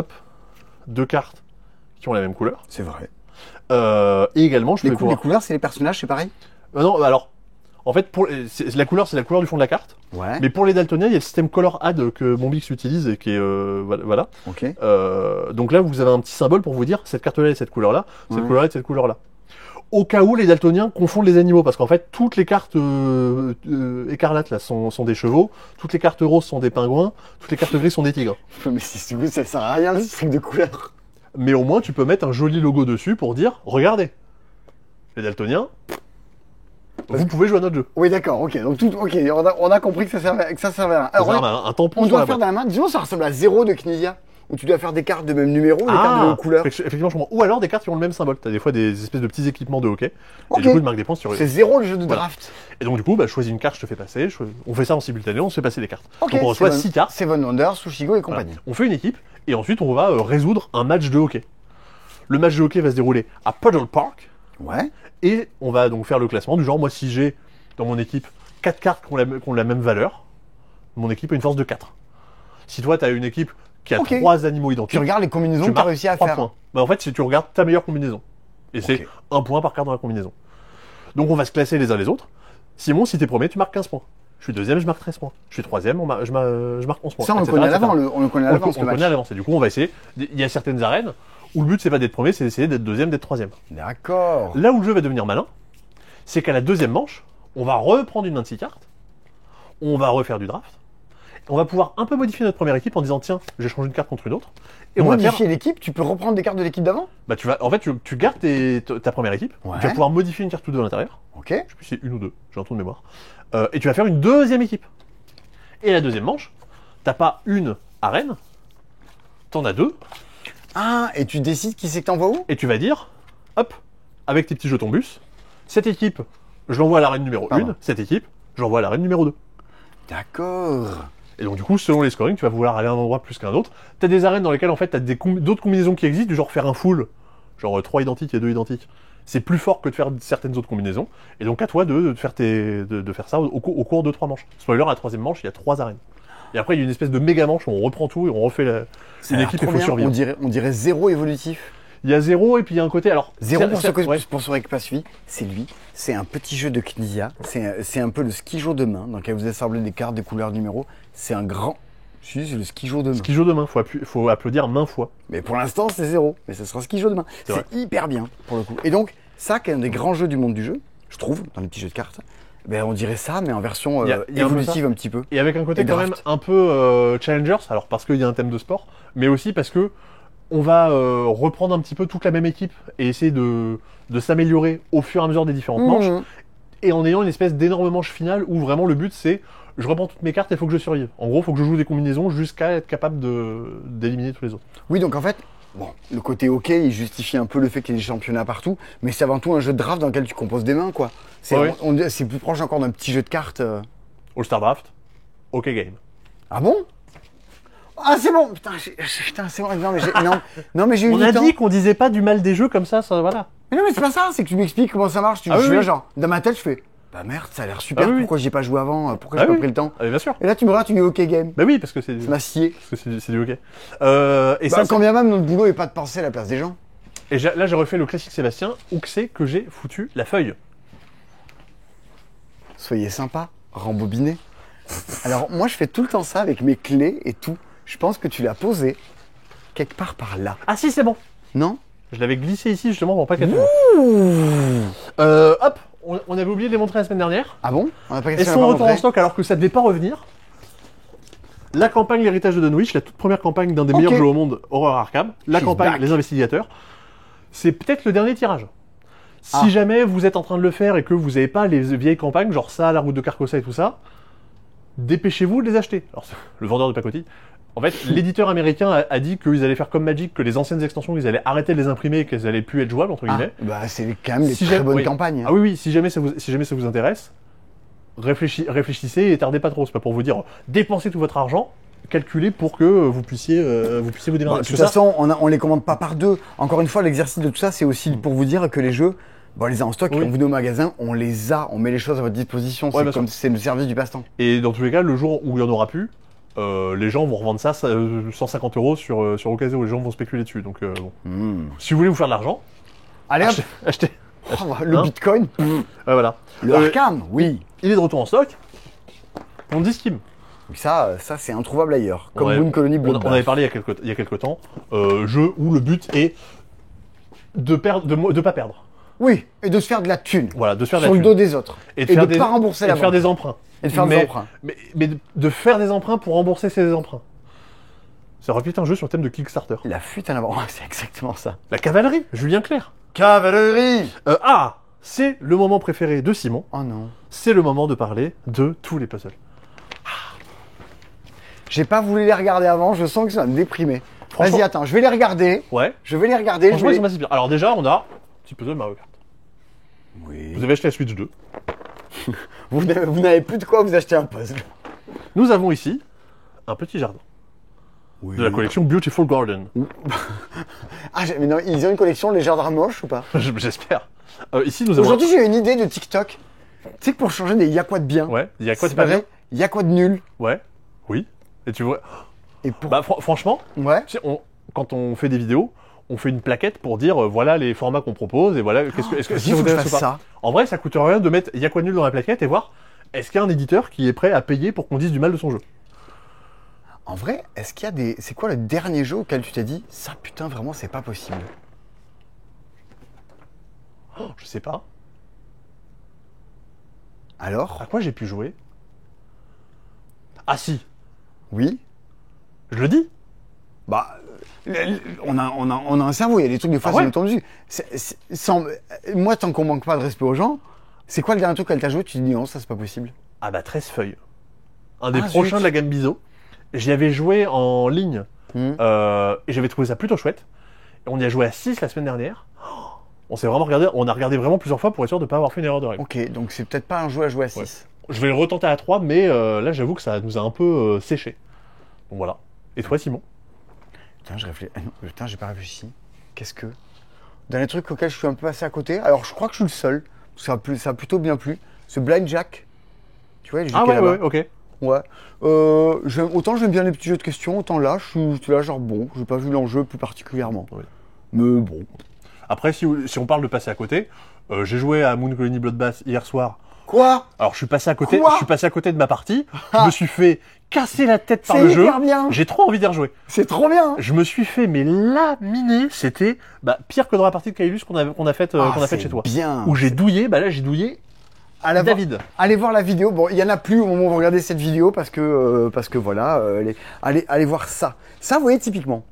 2 cartes qui ont la même couleur. C'est vrai. Et également, je peux les couleurs, c'est les personnages, c'est pareil? Non, alors, en fait, la couleur, c'est la couleur du fond de la carte. Ouais. Mais pour les daltoniens, il y a le système Color Add que Bombix utilise et qui est voilà. Ok. Donc là, vous avez un petit symbole pour vous dire cette carte-là est cette couleur-là, cette couleur-là est cette couleur-là. Au cas où les daltoniens confondent les animaux, parce qu'en fait, toutes les cartes écarlates là sont des chevaux, toutes les cartes roses sont des pingouins, toutes les cartes grises sont des tigres. Mais si ça sert à rien, le truc de couleur. Mais au moins, tu peux mettre un joli logo dessus pour dire, regardez, les daltoniens, vous pouvez jouer à notre jeu. Oui, d'accord, ok. Donc, on a compris que ça servait à rien. Alors, un tampon on sur doit la faire boîte. dans la main. Disons, ça ressemble à 0 de Knizia. où tu dois faire des cartes de même numéro ou des cartes de même couleur? Effectivement, je comprends. Ou alors des cartes qui ont le même symbole. T'as des fois des espèces de petits équipements de hockey. Ok. Et du coup, tu marques des points sur. C'est 0 le jeu de Voilà. draft. Et donc, du coup, bah, je choisis une carte, je te fais passer. On fait ça en simultané, on se fait passer des cartes. Ok, Donc, on reçoit Seven- 6 cartes. Seven Wonders, Sushigo et Voilà. compagnie. On fait une équipe et ensuite on va résoudre un match de hockey. Le match de hockey va se dérouler à Puddle Park Ouais. et on va donc faire le classement du genre, moi si j'ai dans mon équipe 4 cartes qui ont la même valeur, mon équipe a une force de 4. Si toi tu as une équipe qui a Ok. 3 animaux Tu identiques, regardes les combinaisons que tu as marques réussi à 3 faire. points. Bah, en fait, si tu regardes ta meilleure combinaison. Et Ok. c'est 1 point par carte dans la combinaison. Donc on va se classer les uns les autres. Simon, si t'es premier, tu marques 15 points. Je suis deuxième, je marque 13 points. Je suis troisième, je marque 11 points. Ça, on le etc., connaît à etc. l'avant, on le connaît à On l'avance, le le connaît match. à l'avance. Et du coup, on va essayer. Il y a certaines arènes où le but, c'est pas d'être premier, c'est d'essayer d'être deuxième, d'être troisième. D'accord. Là où le jeu va devenir malin, c'est qu'à la deuxième manche, on va reprendre une 26 cartes, on va refaire du draft, on va pouvoir un peu modifier notre première équipe en disant tiens, j'ai changé une carte contre une autre, et on va Modifier faire. l'équipe, tu peux reprendre des cartes de l'équipe d'avant? Bah, tu gardes ta première équipe, Ouais. tu vas pouvoir modifier une carte ou deux à l'intérieur, Ok. je sais plus si c'est une ou deux, j'ai un trou de mémoire, et tu vas faire une deuxième équipe. Et la deuxième manche, t'as pas une arène, t'en as deux, Ah, et tu décides qui c'est que t'envoies où? et tu vas dire, hop, avec tes petits jetons bus, cette équipe, je l'envoie à l'arène numéro Pardon. 1, cette équipe, je l'envoie à l'arène numéro 2. D'accord. Et donc du coup, selon les scoring, tu vas vouloir aller à un endroit plus qu'un autre. T'as des arènes dans lesquelles en fait t'as d'autres combinaisons qui existent, du genre faire un full, genre 3 identiques et 2 identiques. C'est plus fort que de faire certaines autres combinaisons. Et donc à toi de faire ça au cours de 3 manches. Spoiler, à la troisième manche, il y a 3 arènes. Et après, il y a une espèce de méga manche où on reprend tout et on refait Ça une a l'air équipe et trop il faut bien. survivre. On dirait 0 évolutif. Il y a 0 et puis il y a un côté. Alors, 0 pour c'est- ouais. ceux qui pas suivi, c'est lui. C'est un petit jeu de Knizia. C'est un peu le ski-jour de main dans lequel vous assemblez des cartes, des couleurs, numéros. C'est un grand. Si, c'est le ski-jour de main. Qui joue demain, faut applaudir main fois. Mais pour l'instant, c'est 0. Mais ça sera ski-jour de main. C'est vrai. C'est hyper bien pour le coup. Et donc, ça, qui est un des grands jeux du monde du jeu, je trouve, dans les petits jeux de cartes, ben, on dirait ça, mais en version Il y a un peu évolutive un petit peu. Et avec un côté Et quand draft. même un peu challengers, alors parce qu'il y a un thème de sport, mais aussi parce que on va reprendre un petit peu toute la même équipe et essayer de s'améliorer au fur et à mesure des différentes manches, Mmh. et en ayant une espèce d'énorme manche finale où vraiment le but c'est je reprends toutes mes cartes et il faut que je survive. En gros, il faut que je joue des combinaisons jusqu'à être capable d'éliminer tous les autres. Oui, donc en fait, bon, le côté hockey, il justifie un peu le fait qu'il y ait des championnats partout, mais c'est avant tout un jeu de draft dans lequel tu composes des mains, quoi. C'est Ouais. c'est plus proche encore d'un petit jeu de cartes. All-Star Draft, OK Game. Ah bon? Ah, c'est bon! Putain, c'est bon. Non, mais j'ai eu On du a temps. dit qu'on disait pas du mal des jeux comme ça voilà. Mais non, mais c'est pas ça, c'est que tu m'expliques comment ça marche. Ah Je oui, suis là, oui. genre, dans ma tête, je fais, bah merde, ça a l'air super, Ah oui, oui. pourquoi j'y ai pas joué avant? Pourquoi Ah j'ai pas oui. pris le temps? Ah, mais bien sûr. Et là, tu me regardes, tu dis OK game. Bah oui, parce que c'est Ça m'a scié. c'est du hockey. Et Bah, ça, quand bien même notre boulot est pas de penser à la place des gens. Et là, j'ai refait le classique Sébastien, où que c'est que j'ai foutu la feuille. Soyez sympa, rembobinez. Alors, moi, je fais tout le temps ça avec mes clés et tout. Je pense que tu l'as posé quelque part par là. Ah si, c'est bon. Non? Je l'avais glissé ici justement pour pas qu'elle tombe. Hop, on avait oublié de les montrer la semaine dernière. Ah bon? On n'a pas Elles question sont à en pas retour en montrer. stock alors que ça devait pas revenir. La campagne L'héritage de Dunwich, la toute première campagne d'un des Ok. meilleurs jeux au monde, Horror Arkham. La She's campagne back. Les Investigateurs. C'est peut-être le dernier tirage. Si Ah. jamais vous êtes en train de le faire et que vous n'avez pas les vieilles campagnes, genre ça, la route de Carcosa et tout ça, dépêchez-vous de les acheter. Alors, le vendeur de pacotille. En fait, l'éditeur américain a dit qu'ils allaient faire comme Magic, que les anciennes extensions, ils allaient arrêter de les imprimer et qu'elles allaient plus être jouables, entre Ah, guillemets. bah, c'est quand même des Si très jamais- bonnes oui. campagnes. Ah oui, oui, si jamais ça vous intéresse, réfléchissez et tardez pas trop. C'est pas pour vous dire dépensez tout votre argent, calculez pour que vous puissiez vous Bon, démerder. de toute Parce que ça, façon, on les commande pas par deux. Encore une fois, l'exercice de tout ça, c'est aussi pour vous dire que les jeux, bon, on les a en stock, Oui. quand vous venez au magasin, on les a, on met les choses à votre disposition. Ouais, C'est bien comme sûr. c'est le service du passe-temps. et dans tous les cas, le jour où il y en aura plus, les gens vont revendre ça 150 € sur Ocasio. Les gens vont spéculer dessus. Donc bon. Si vous voulez vous faire de l'argent, Allez hop, achetez. oh, le Hein Bitcoin, Voilà. le Arkham, oui. Il est de retour en stock. On dit Steam. Ça c'est introuvable ailleurs. Comme On avait- Moon Colony on Bloodbath. avait parlé il y a quelques temps. Jeu où le but est de pas perdre. Oui, et de se faire de la thune. Voilà, de se faire de la Sur le thune. dos des autres. Et de ne pas rembourser et la de faire banque. des emprunts. Et de faire des emprunts. Mais de faire des emprunts pour rembourser ses emprunts. Ça aurait pu être un jeu sur le thème de Kickstarter. La fuite en avant, c'est exactement ça. La cavalerie, Julien Clerc. Cavalerie. C'est le moment préféré de Simon. Oh non. C'est le moment de parler de tous les puzzles. J'ai pas voulu les regarder avant, je sens que ça va me déprimer. Franchement, Vas-y, attends, je vais les regarder. ouais. Je vais les regarder. Franchement, je ils vais... sont assez bien. Alors déjà, on a un petit puzzle Mario Kart. Oui. Vous avez acheté la Switch 2. Vous n'avez plus de quoi vous acheter un puzzle. Nous avons ici un petit jardin Oui. de la collection Beautiful Garden. Ah, mais non, ils ont une collection Les Jardins Moches ou pas? J'espère. Ici, nous avons... Aujourd'hui, j'ai une idée de TikTok. Tu sais que pour changer des y'a quoi de bien, Ouais, il y a quoi, c'est c'est pas bien? vrai, y'a quoi de nul. Ouais, oui. Et tu vois... Et pour... Bah, franchement, Ouais. tu sais, quand on fait des vidéos, on fait une plaquette pour dire voilà les formats qu'on propose et voilà est-ce que Vas-y, ça faut vous que je intéresse fasse ou pas. ça. En vrai, ça coûte rien de mettre il y a quoi de nul dans la plaquette et voir est-ce qu'il y a un éditeur qui est prêt à payer pour qu'on dise du mal de son jeu. En vrai, est-ce qu'il y a des... C'est quoi le dernier jeu auquel tu t'es dit ça, putain, vraiment, c'est pas possible? Oh, je sais pas. Alors? À quoi j'ai pu jouer? Ah si, Oui. je le dis. Bah, on a un cerveau, il y a des trucs des fois, Ah ouais ça nous tombe dessus. Moi, tant qu'on manque pas de respect aux gens, c'est quoi le dernier truc qu'elle t'a joué? Tu te dis non, ça c'est pas possible. Ah bah 13 feuilles. Un des Ah, prochains zut. de la gamme Bizo. J'y avais joué en ligne Hmm. et j'avais trouvé ça plutôt chouette. Et on y a joué à 6 la semaine dernière. Oh, on s'est vraiment regardé, on a regardé vraiment plusieurs fois pour être sûr de ne pas avoir fait une erreur de règle. Ok, donc c'est peut-être pas un jeu à jouer à 6. Je vais le retenter à 3, mais là j'avoue que ça nous a un peu séché. Donc voilà. Et toi Simon? Putain, putain, j'ai pas réfléchi. Qu'est-ce que... Dernier truc auquel je suis un peu passé à côté, alors je crois que je suis le seul, ça a plutôt bien plu, ce Blind Jack. Tu vois, les jeux Ah qu'il y a ouais, là-bas. ouais, ok. Ouais. Autant j'aime bien les petits jeux de questions, autant là, je suis là genre bon, j'ai pas vu l'enjeu plus particulièrement. Oui. Mais bon. Après, si on parle de passer à côté, j'ai joué à Moon Colony Bloodbath hier soir. Quoi? Alors je suis passé à côté, Quoi je suis passé à côté de ma partie. Je me suis fait casser la tête par C'est le jeu. hyper bien. J'ai trop envie d'y rejouer. C'est trop bien. Je me suis fait mais laminer. C'était pire que dans la partie de Kailus qu'on a faite C'est chez toi. bien. Où j'ai douillé. Bah là j'ai douillé David. Allez voir la vidéo. Bon, il y en a plus au moment où vous regardez cette vidéo parce que voilà, allez voir ça. Ça, vous voyez typiquement.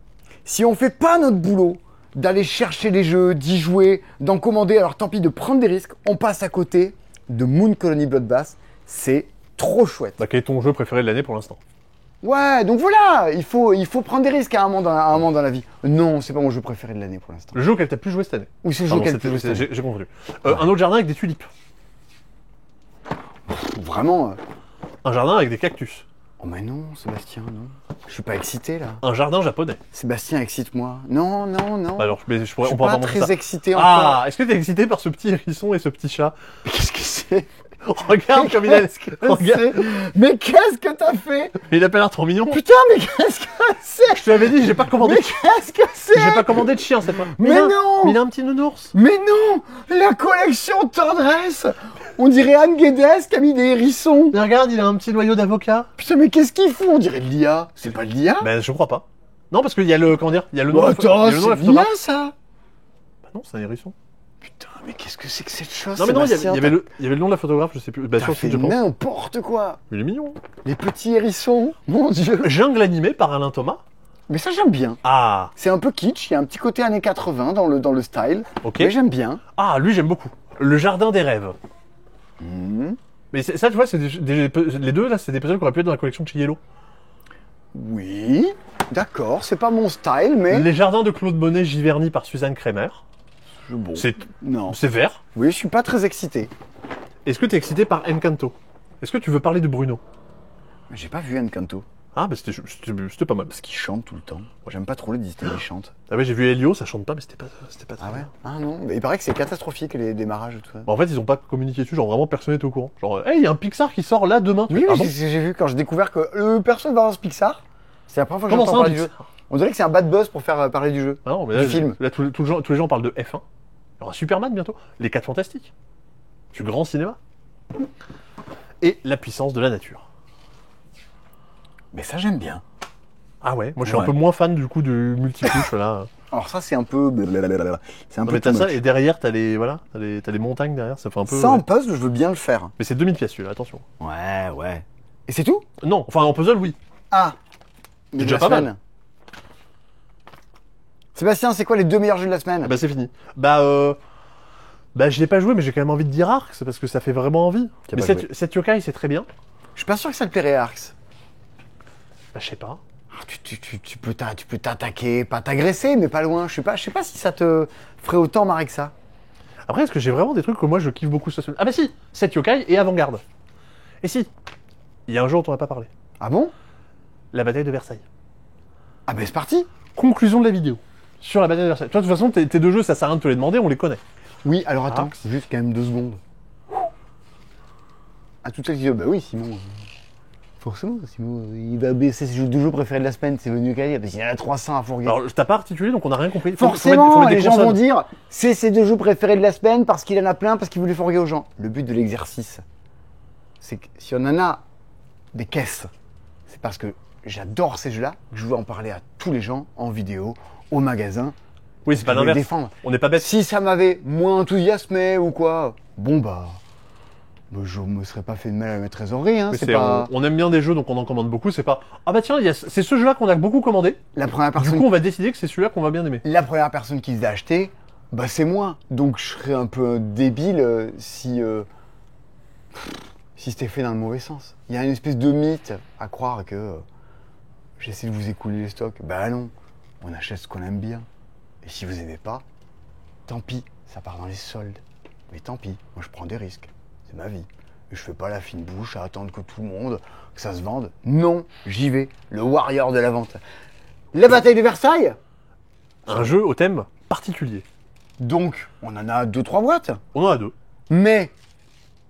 Si on fait pas notre boulot d'aller chercher les jeux, d'y jouer, d'en commander, alors tant pis de prendre des risques, on passe à côté de Moon Colony Bloodbath. C'est trop chouette. Bah, quel est ton jeu préféré de l'année pour l'instant? Ouais, donc voilà, il faut prendre des risques à un moment dans la vie. Non, c'est pas mon jeu préféré de l'année pour l'instant. Le jeu auquel t'as plus joué cette année? Ou c'est le jeu Pardon, auquel c'était- tu joues cette année. J'ai confondu. Un autre jardin avec des tulipes. Vraiment. Un jardin avec des cactus. Oh mais non, Sébastien, non. Je suis pas excité là. Un jardin japonais. Sébastien, excite-moi. Non, non, non. Bah alors, mais je on suis peut pas inventer très ça. excité encore. Ah, est-ce que t'es excité par ce petit hérisson et ce petit chat? Mais qu'est-ce que c'est? Regarde comme il a... Regarde. Mais qu'est-ce que t'as fait? Il a pas l'air trop mignon. Putain, mais qu'est-ce que c'est? Je te l'avais dit, j'ai pas commandé. Mais qu'est-ce que c'est? J'ai pas commandé de chien cette fois. Mais il a- non. Mais il a un petit nounours. Mais non! La collection tendresse! On dirait Anne Guedes qui a mis des hérissons. Mais regarde, il a un petit noyau d'avocat. Putain, mais qu'est-ce qu'ils font? On dirait de l'IA. C'est pas de l'IA? Ben je crois pas. Non, parce qu'il y a le comment dire, il y a le nom. Bon, de la attends, il y a le nom de la c'est de l'IA photographe. ça? Bah non, c'est un hérisson. Putain, mais qu'est-ce que c'est que cette chose? Non mais non, il y Sébastien, avait le nom de la photographe, je sais plus. Bah T'as sur le fait site, je pense. n'importe quoi. Mais il est mignon. Les petits hérissons. Mon Dieu. Jungle animé par Alain Thomas. Mais ça, j'aime bien. Ah, C'est un peu kitsch. Il y a un petit côté années 80 dans le style. ok. Mais j'aime bien. Ah, lui j'aime beaucoup. Le jardin des rêves. Mhm. Mais ça, tu vois, c'est les deux là, c'est des puzzles qu'on aurait pu être dans la collection de chez Yellow. Oui. D'accord. C'est pas mon style, mais. Les jardins de Claude Monet Giverny par Suzanne Kremer. Bon. C'est Non. vert. Oui, je suis pas très excité. Est-ce que tu es excité par Encanto? Est-ce que tu veux parler de Bruno? Mais j'ai pas vu Encanto. Ah, bah c'était pas mal. Parce qu'il chante tout le temps. Moi, j'aime pas trop les Disney qui chantent. Ah ouais, j'ai vu Elio, ça chante pas, mais c'était pas très Ah ouais? bien. Ah non. Mais il paraît que c'est catastrophique les démarrages et tout ça. Bah, en fait, ils ont pas communiqué dessus, genre vraiment personne n'est au courant. Genre, hey, il y a un Pixar qui sort là demain. Oui, Ah oui, bon c'est ce que j'ai vu quand j'ai découvert que personne va dans ce Pixar. C'est la première fois que Comment j'entends ça, un parler du jeu. Pixar? On dirait que c'est un bad buzz pour faire parler du jeu. Ah non, mais Du là, film. là, tous les gens parlent de F1. Il y aura Superman bientôt. Les 4 Fantastiques. Du grand cinéma. Et la puissance de la nature. Mais ça, j'aime bien. Ah ouais, moi je suis Ouais. un peu moins fan du coup du multipouche là. Alors ça, c'est un peu... C'est un Non, peu mais t'as too ça much. et derrière t'as les montagnes derrière, ça fait un peu. Ça, en ouais. puzzle, je veux bien le faire. Mais c'est 2000 pièces celui-là, attention. Ouais, ouais. Et c'est tout? Non, enfin en puzzle oui. Ah. Mais déjà de la pas mal. semaine. Sébastien, c'est quoi les 2 meilleurs jeux de la semaine? Bah c'est fini. Bah je l'ai pas joué mais j'ai quand même envie de dire Ark, c'est parce que ça fait vraiment envie. Qui a Mais pas joué. cette yokai c'est très bien. Je suis pas sûr que ça te plairait, Arx. Bah je sais pas. Tu peux t'attaquer, pas t'agresser, mais pas loin. Je sais pas si ça te ferait autant marrer que ça. Après, est-ce que j'ai vraiment des trucs que moi je kiffe beaucoup cette semaine? Ah bah si, 7 yokai et avant-garde. Et si, il y a un jeu dont on n'a pas parlé. Ah bon? La bataille de Versailles. Ah ben c'est parti. Conclusion de la vidéo. Sur la bataille de Versailles. Toi, de toute façon, tes deux jeux, ça sert à rien de te les demander, on les connaît. Oui, alors attends, juste quand même 2 secondes. À toutes celles qui disent, bah oui, Simon. Forcément, Simon, il va baisser ses 2 jeux préférés de la semaine, c'est venu Yokai, parce qu'il y en a 300 à fourguer. Alors, je t'ai pas articulé, donc on n'a rien compris. Forcément, faut mettre les des gens consonnes. vont dire, c'est ses 2 jeux préférés de la semaine parce qu'il en a plein, parce qu'il veut les fourguer aux gens. Le but de l'exercice, c'est que si on en a des caisses, c'est parce que j'adore ces jeux-là, que je veux en parler à tous les gens, en vidéo, au magasin. Oui, c'est pas je veux les l'inverse. défendre. On n'est pas bête. Si ça m'avait moins enthousiasmé ou quoi, bon bah je me serais pas fait de mal à ma trésorerie, hein, Mais c'est pas... on aime bien des jeux, donc on en commande beaucoup. C'est pas. Ah bah tiens, c'est ce jeu-là qu'on a beaucoup commandé. La première Du personne... coup, on va décider que c'est celui-là qu'on va bien aimer. La première personne qui l'a acheté, bah c'est moi. Donc je serais un peu débile si c'était fait dans le mauvais sens. Il y a une espèce de mythe à croire que j'essaie de vous écouler les stocks. Bah non, on achète ce qu'on aime bien. Et si vous aimez pas, tant pis, ça part dans les soldes. Mais tant pis, moi je prends des risques. C'est ma vie. Et je fais pas la fine bouche à attendre que tout le monde, que ça se vende. Non, j'y vais. Le warrior de la vente. La bataille de Versailles. Un jeu au thème particulier. Donc, on en a 2-3 boîtes. On en a 2. Mais,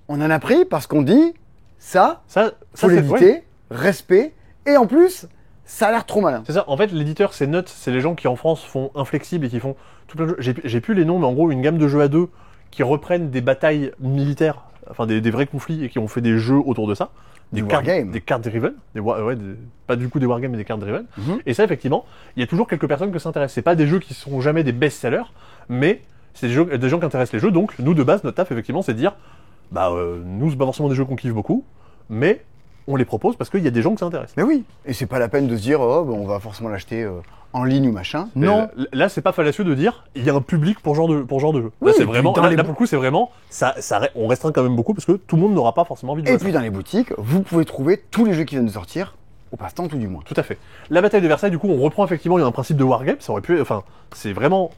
on en a pris parce qu'on dit, ça Ça faut c'est l'éviter, ouais. respect. Et en plus, ça a l'air trop malin. C'est ça. En fait, l'éditeur, c'est Nut. C'est les gens qui en France font Inflexible et qui font tout plein de jeux. J'ai plus les noms, mais en gros, une gamme de jeux à 2 qui reprennent des batailles militaires, enfin des vrais conflits et qui ont fait des jeux autour de ça. Du cartes, wargame. des cartes driven, pas du coup des wargames mais des cartes driven. Mhm. Et ça, effectivement, il y a toujours quelques personnes que ça intéresse. C'est pas des jeux qui seront jamais des best-sellers, mais c'est des gens qui intéressent les jeux. Donc, nous, de base, notre taf, effectivement, c'est de dire, nous, c'est pas forcément des jeux qu'on kiffe beaucoup, mais on les propose parce qu'il y a des gens que ça intéresse. Mais oui. Et c'est pas la peine de se dire, oh, on va forcément l'acheter en ligne ou machin. Mais Non. là, c'est pas fallacieux de dire il y a un public pour genre de jeu. Oui, Là, c'est et puis vraiment, dans là, les là, pour le coup, c'est vraiment on restreint quand même beaucoup parce que tout le monde n'aura pas forcément envie de jouer. Et à ça. puis dans les boutiques, vous pouvez trouver tous les jeux qui viennent de sortir, au passe-temps tout du moins. Tout à fait. La bataille de Versailles, du coup, on reprend effectivement, il y a un principe de wargame, ça aurait pu, enfin, c'est vraiment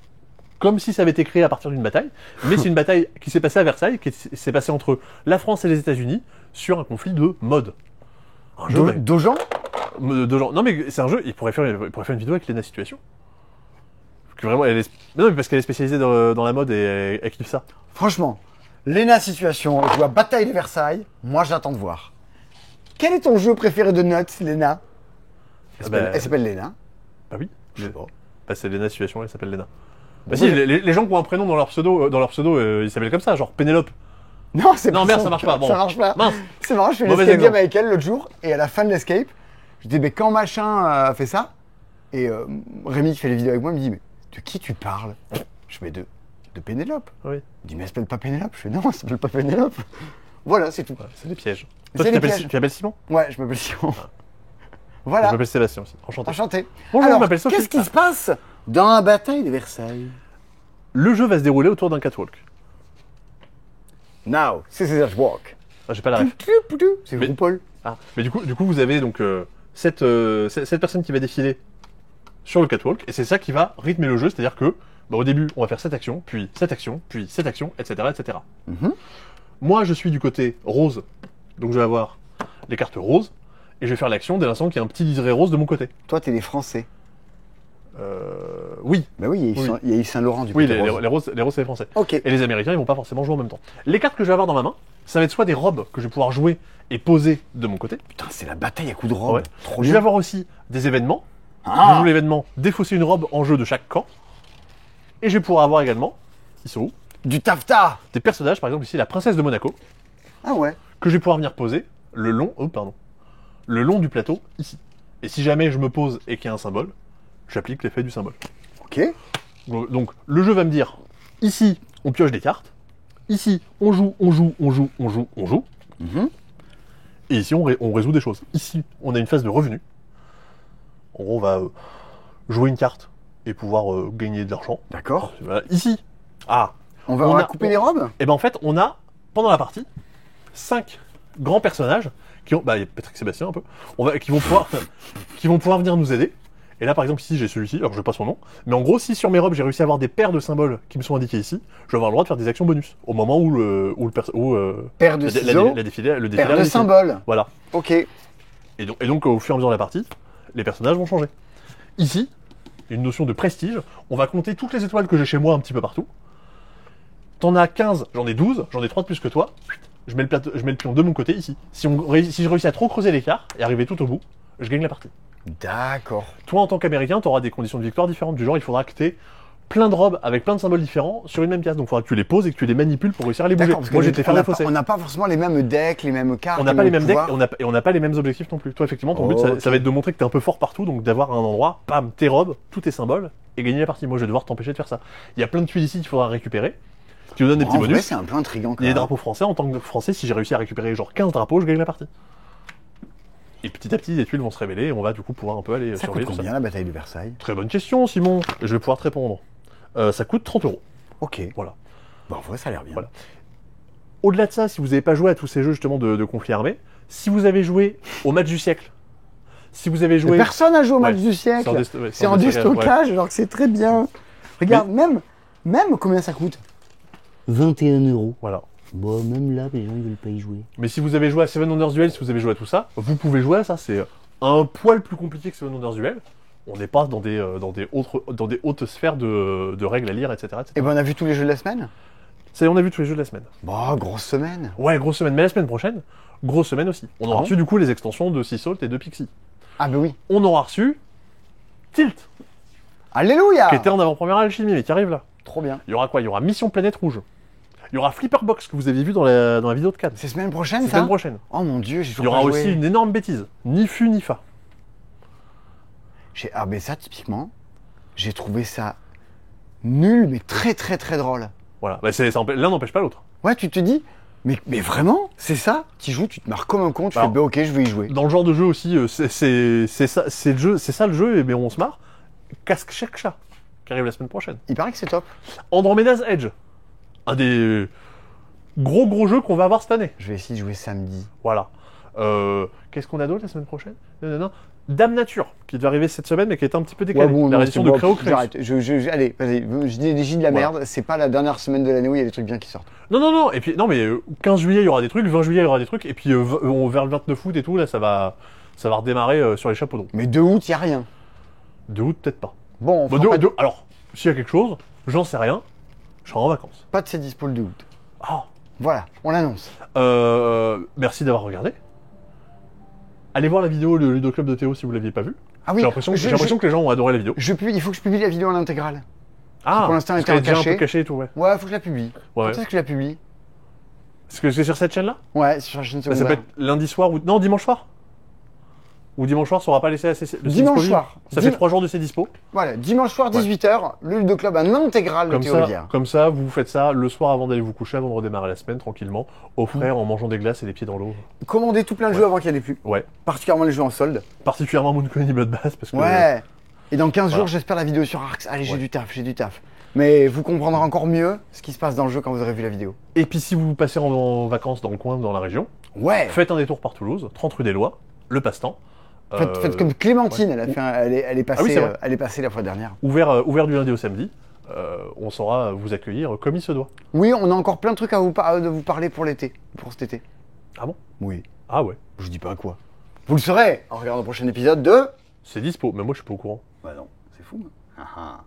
comme si ça avait été créé à partir d'une bataille, mais c'est une bataille qui s'est passée à Versailles, qui s'est passée entre la France et les États-Unis sur un conflit de mode. Un jeu Dojan de genre. Non mais c'est un jeu, il pourrait faire une vidéo avec Lena Situation. Que vraiment, mais non, mais parce qu'elle est spécialisée dans la mode et elle kiffe ça. Franchement, Lena Situation, je vois Bataille de Versailles, moi j'attends de voir. Quel est ton jeu préféré de Nuts, Lena? Elle s'appelle Lena. Bah oui. Je sais pas. Bah, c'est Lena Situation, elle s'appelle Lena. Bah Oui. si, les gens qui ont un prénom dans leur pseudo, ils s'appellent comme ça, genre Pénélope. Non, c'est Non, pas merde, son- ça marche pas. Bon. Ça marche pas. Mince. C'est marrant, je fais Mauvais l'escape game exemple. avec elle l'autre jour, et à la fin de l'escape, je dis, mais quand machin a fait ça, et Rémi qui fait les vidéos avec moi me dit, mais de qui tu parles? Je mets de Pénélope. Oui. Il dit, mais elle s'appelle pas Pénélope. Je fais, non, elle s'appelle pas Pénélope. Voilà, c'est tout. Ouais, c'est des pièges. C'est Toi, tu des t'appelles pièges. tu t'appelles Simon? Ouais, je m'appelle Simon. Je Voilà, m'appelle Sébastien aussi. Enchanté. enchanté. Bonjour, Alors, je m'appelle Sophie. qu'est-ce qui se passe dans la bataille de Versailles? Le jeu va se dérouler autour d'un catwalk. Now, c'est Caesar's Walk. Ah, j'ai pas la ref. C'est Mais- RuPaul. Ah, mais du coup, vous avez donc cette personne qui va défiler sur le catwalk, et c'est ça qui va rythmer le jeu, c'est-à-dire que au début, on va faire cette action, puis cette action, puis cette action, etc., etc. Mhm. Moi, je suis du côté rose, donc je vais avoir les cartes roses, et je vais faire l'action dès l'instant qu'il y a un petit liseré rose de mon côté. Toi, t'es des Français. Oui, Bah oui, il y a Yves Saint-Laurent du oui, côté rose. les roses, c'est les Français. Ok. Et les Américains, ils vont pas forcément jouer en même temps. Les cartes que je vais avoir dans ma main, ça va être soit des robes que je vais pouvoir jouer et poser de mon côté. Putain, c'est la bataille à coups de robe. Ouais. Trop Je vais bien. avoir aussi des événements. Je Ah, joue l'événement, défausser une robe en jeu de chaque camp. Et je vais pouvoir avoir également, ils sont où, du taffeta. des personnages, par exemple ici la princesse de Monaco, Ah ouais. que je vais pouvoir venir poser le long du plateau ici. Et si jamais je me pose et qu'il y a un symbole, j'applique l'effet du symbole. Ok. Donc le jeu va me dire, ici on pioche des cartes, ici on joue. Mhm. Et ici, on résout des choses. Ici, on a une phase de revenu. En gros, on va jouer une carte et pouvoir gagner de l'argent. D'accord. Voilà. Ici, On va couper les robes. et ben en fait, on a, pendant la partie, 5 grands personnages qui ont, il y a Patrick Sébastien un peu, qui vont pouvoir venir nous aider. Et là, par exemple, ici, j'ai celui-ci, alors je n'ai pas son nom, mais en gros, si sur mes robes, j'ai réussi à avoir des paires de symboles qui me sont indiqués ici, je vais avoir le droit de faire des actions bonus au moment où Paire de ciseaux, le défilé paire de arrive ici. symboles. Voilà. Ok. Et donc, au fur et à mesure de la partie, les personnages vont changer. Ici, une notion de prestige. On va compter toutes les étoiles que j'ai chez moi un petit peu partout. T'en as 15, j'en ai 12, j'en ai 3 de plus que toi. Je mets le pion de mon côté ici. Si je réussis à trop creuser l'écart et arriver tout au bout, je gagne la partie. D'accord. Toi, en tant qu'Américain, tu auras des conditions de victoire différentes. Du genre, il faudra que tu aies plein de robes avec plein de symboles différents sur une même case. Donc, il faudra que tu les poses et que tu les manipules pour réussir à les bouger. D'accord, parce Moi, que j'ai été faire des fossés. on n'a pas forcément les mêmes decks, les mêmes cartes. On n'a pas les mêmes decks pouvoirs. et on n'a pas les mêmes objectifs non plus. Toi, effectivement, ton but, Ok. ça va être de montrer que tu es un peu fort partout, donc d'avoir un endroit, pam, tes robes, tous tes symboles, et gagner la partie. Moi, je vais devoir t'empêcher de faire ça. Il y a plein de tuiles ici qu'il faudra récupérer, qui nous donnent des petits En vrai, bonus. c'est un peu intriguant quand Il y a des même. drapeaux français. En tant que français, si j'ai réussi à récupérer genre 15 drapeaux, je gagne la partie. Et petit à petit, les tuiles vont se révéler et on va du coup pouvoir un peu aller Ça coûte surveiller tout ça. combien la bataille de Versailles? Très bonne question, Simon. Je vais pouvoir te répondre. Ça coûte 30 €. Ok. Voilà. Bon, en vrai, ça a l'air bien. Voilà. Au-delà de ça, si vous n'avez pas joué à tous ces jeux justement de conflits armés, si vous avez joué au match du siècle, si vous avez joué... Personne n'a joué au match Ouais. du siècle. ouais, C'est en déstockage, alors que c'est très bien. Regarde, même combien ça coûte? 21 €. Voilà. Bon, même là, les gens ils veulent pas y jouer. Mais si vous avez joué à Seven Wonders Duel, si vous avez joué à tout ça, vous pouvez jouer à ça. C'est un poil plus compliqué que Seven Wonders Duel. On n'est pas dans des hautes sphères de règles à lire, etc. etc. Et ben, on a vu tous les jeux de la semaine. Ça y est, on a vu tous les jeux de la semaine. Bon, grosse semaine. Ouais, grosse semaine. Mais la semaine prochaine, grosse semaine aussi. On aura Ah bon reçu du coup les extensions de Sea Salt et de Pixie. Ah, ben oui. On aura reçu Tilt, Alléluia. qui était en avant-première alchimie, mais qui arrive là. Trop bien. Il y aura quoi? Il y aura Mission Planète Rouge. Il y aura Flipperbox, que vous avez vu dans la vidéo de Cannes. C'est semaine prochaine, C'est ça? semaine prochaine. Oh mon dieu, j'ai Il y toujours aura pas aussi joué. une énorme bêtise. Ni fu ni fa. Ah, mais ça, typiquement, j'ai trouvé ça nul, mais très très très drôle. Voilà. Bah, l'un n'empêche pas l'autre. Ouais, tu te dis, mais vraiment, c'est ça? Tu joues, tu te marres comme un con, tu Alors, fais, bah ok, je vais y jouer. Dans le genre de jeu aussi, c'est ça le jeu, mais on se marre. Casque chaque chat, qui arrive la semaine prochaine. Il paraît que c'est top. Andromeda's Edge, un des gros jeux qu'on va avoir cette année. Je vais essayer de jouer samedi. Voilà. Qu'est-ce qu'on a d'autre la semaine prochaine? Non. Dame Nature, qui devait arriver cette semaine, mais qui était un petit peu décalée. Ouais, bon, la non, réédition c'est de bon, Créo Créus. j'arrête. Allez, vas-y, je dis de la Voilà. merde, c'est pas la dernière semaine de l'année où il y a des trucs bien qui sortent. Non. Et puis, non, mais 15 juillet, il y aura des trucs, 20 juillet, il y aura des trucs, et puis vers le 29 août et tout, là, ça va redémarrer sur les chapeaux d'eau. Mais 2 août, il y a rien. 2 août, peut-être pas. Bon, on Bon, fera pas, alors, s'il y a quelque chose, j'en sais rien, je serai en vacances. pas de ces dispo le 2 août. Ah. Voilà, on l'annonce. Merci d'avoir regardé. Allez voir la vidéo, le Ludo Club de Théo, si vous l'aviez pas vu. Ah oui, J'ai l'impression que les gens ont adoré la vidéo. il faut que je publie la vidéo en intégrale. Ah, pour l'instant, elle parce était qu'elle est en déjà un peu cachet. cachée et tout, ouais. Ouais, faut que je la publie. Ouais. Quand est-ce que je la publie? Est-ce que c'est sur cette chaîne-là? Ouais, sur la chaîne Ça peut secondaire. être lundi soir ou... Non, dimanche soir. Ou dimanche soir, ça aura pas laissé assez... le Dimanche dispo libre. soir. Ça fait 3 jours de ses dispo. Voilà, dimanche soir, 18h, le Ludo Club en intégrale de Comme Théo ça, Rivière. comme ça, vous faites ça le soir avant d'aller vous coucher, avant de redémarrer la semaine, tranquillement, au frais, en mangeant des glaces et les pieds dans l'eau. Commandez tout plein de jeux avant qu'il n'y en ait plus. Ouais. Particulièrement les jeux en solde. Particulièrement Mooncoin Bloodbath, parce que... Ouais. Et dans 15 jours, Voilà. j'espère la vidéo sur Arx. Allez, j'ai Ouais. du taf. Mais vous comprendrez encore mieux ce qui se passe dans le jeu quand vous aurez vu la vidéo. Et puis si vous passez en vacances dans le coin, dans la région, Ouais. faites un détour par Toulouse, 30 rue des Lois, le passe-temps. Faites comme Clémentine, ouais. elle a fait elle est passée, Ah oui, c'est vrai. elle est passée la fois dernière. Ouvert du lundi au samedi. On saura vous accueillir comme il se doit. Oui, on a encore plein de trucs à de vous parler pour l'été, pour cet été. Ah bon? Oui. Ah ouais. Je vous dis pas quoi. Vous le saurez en regardant le prochain épisode de... C'est dispo, mais moi je suis pas au courant. Bah non, c'est fou. Ah ah.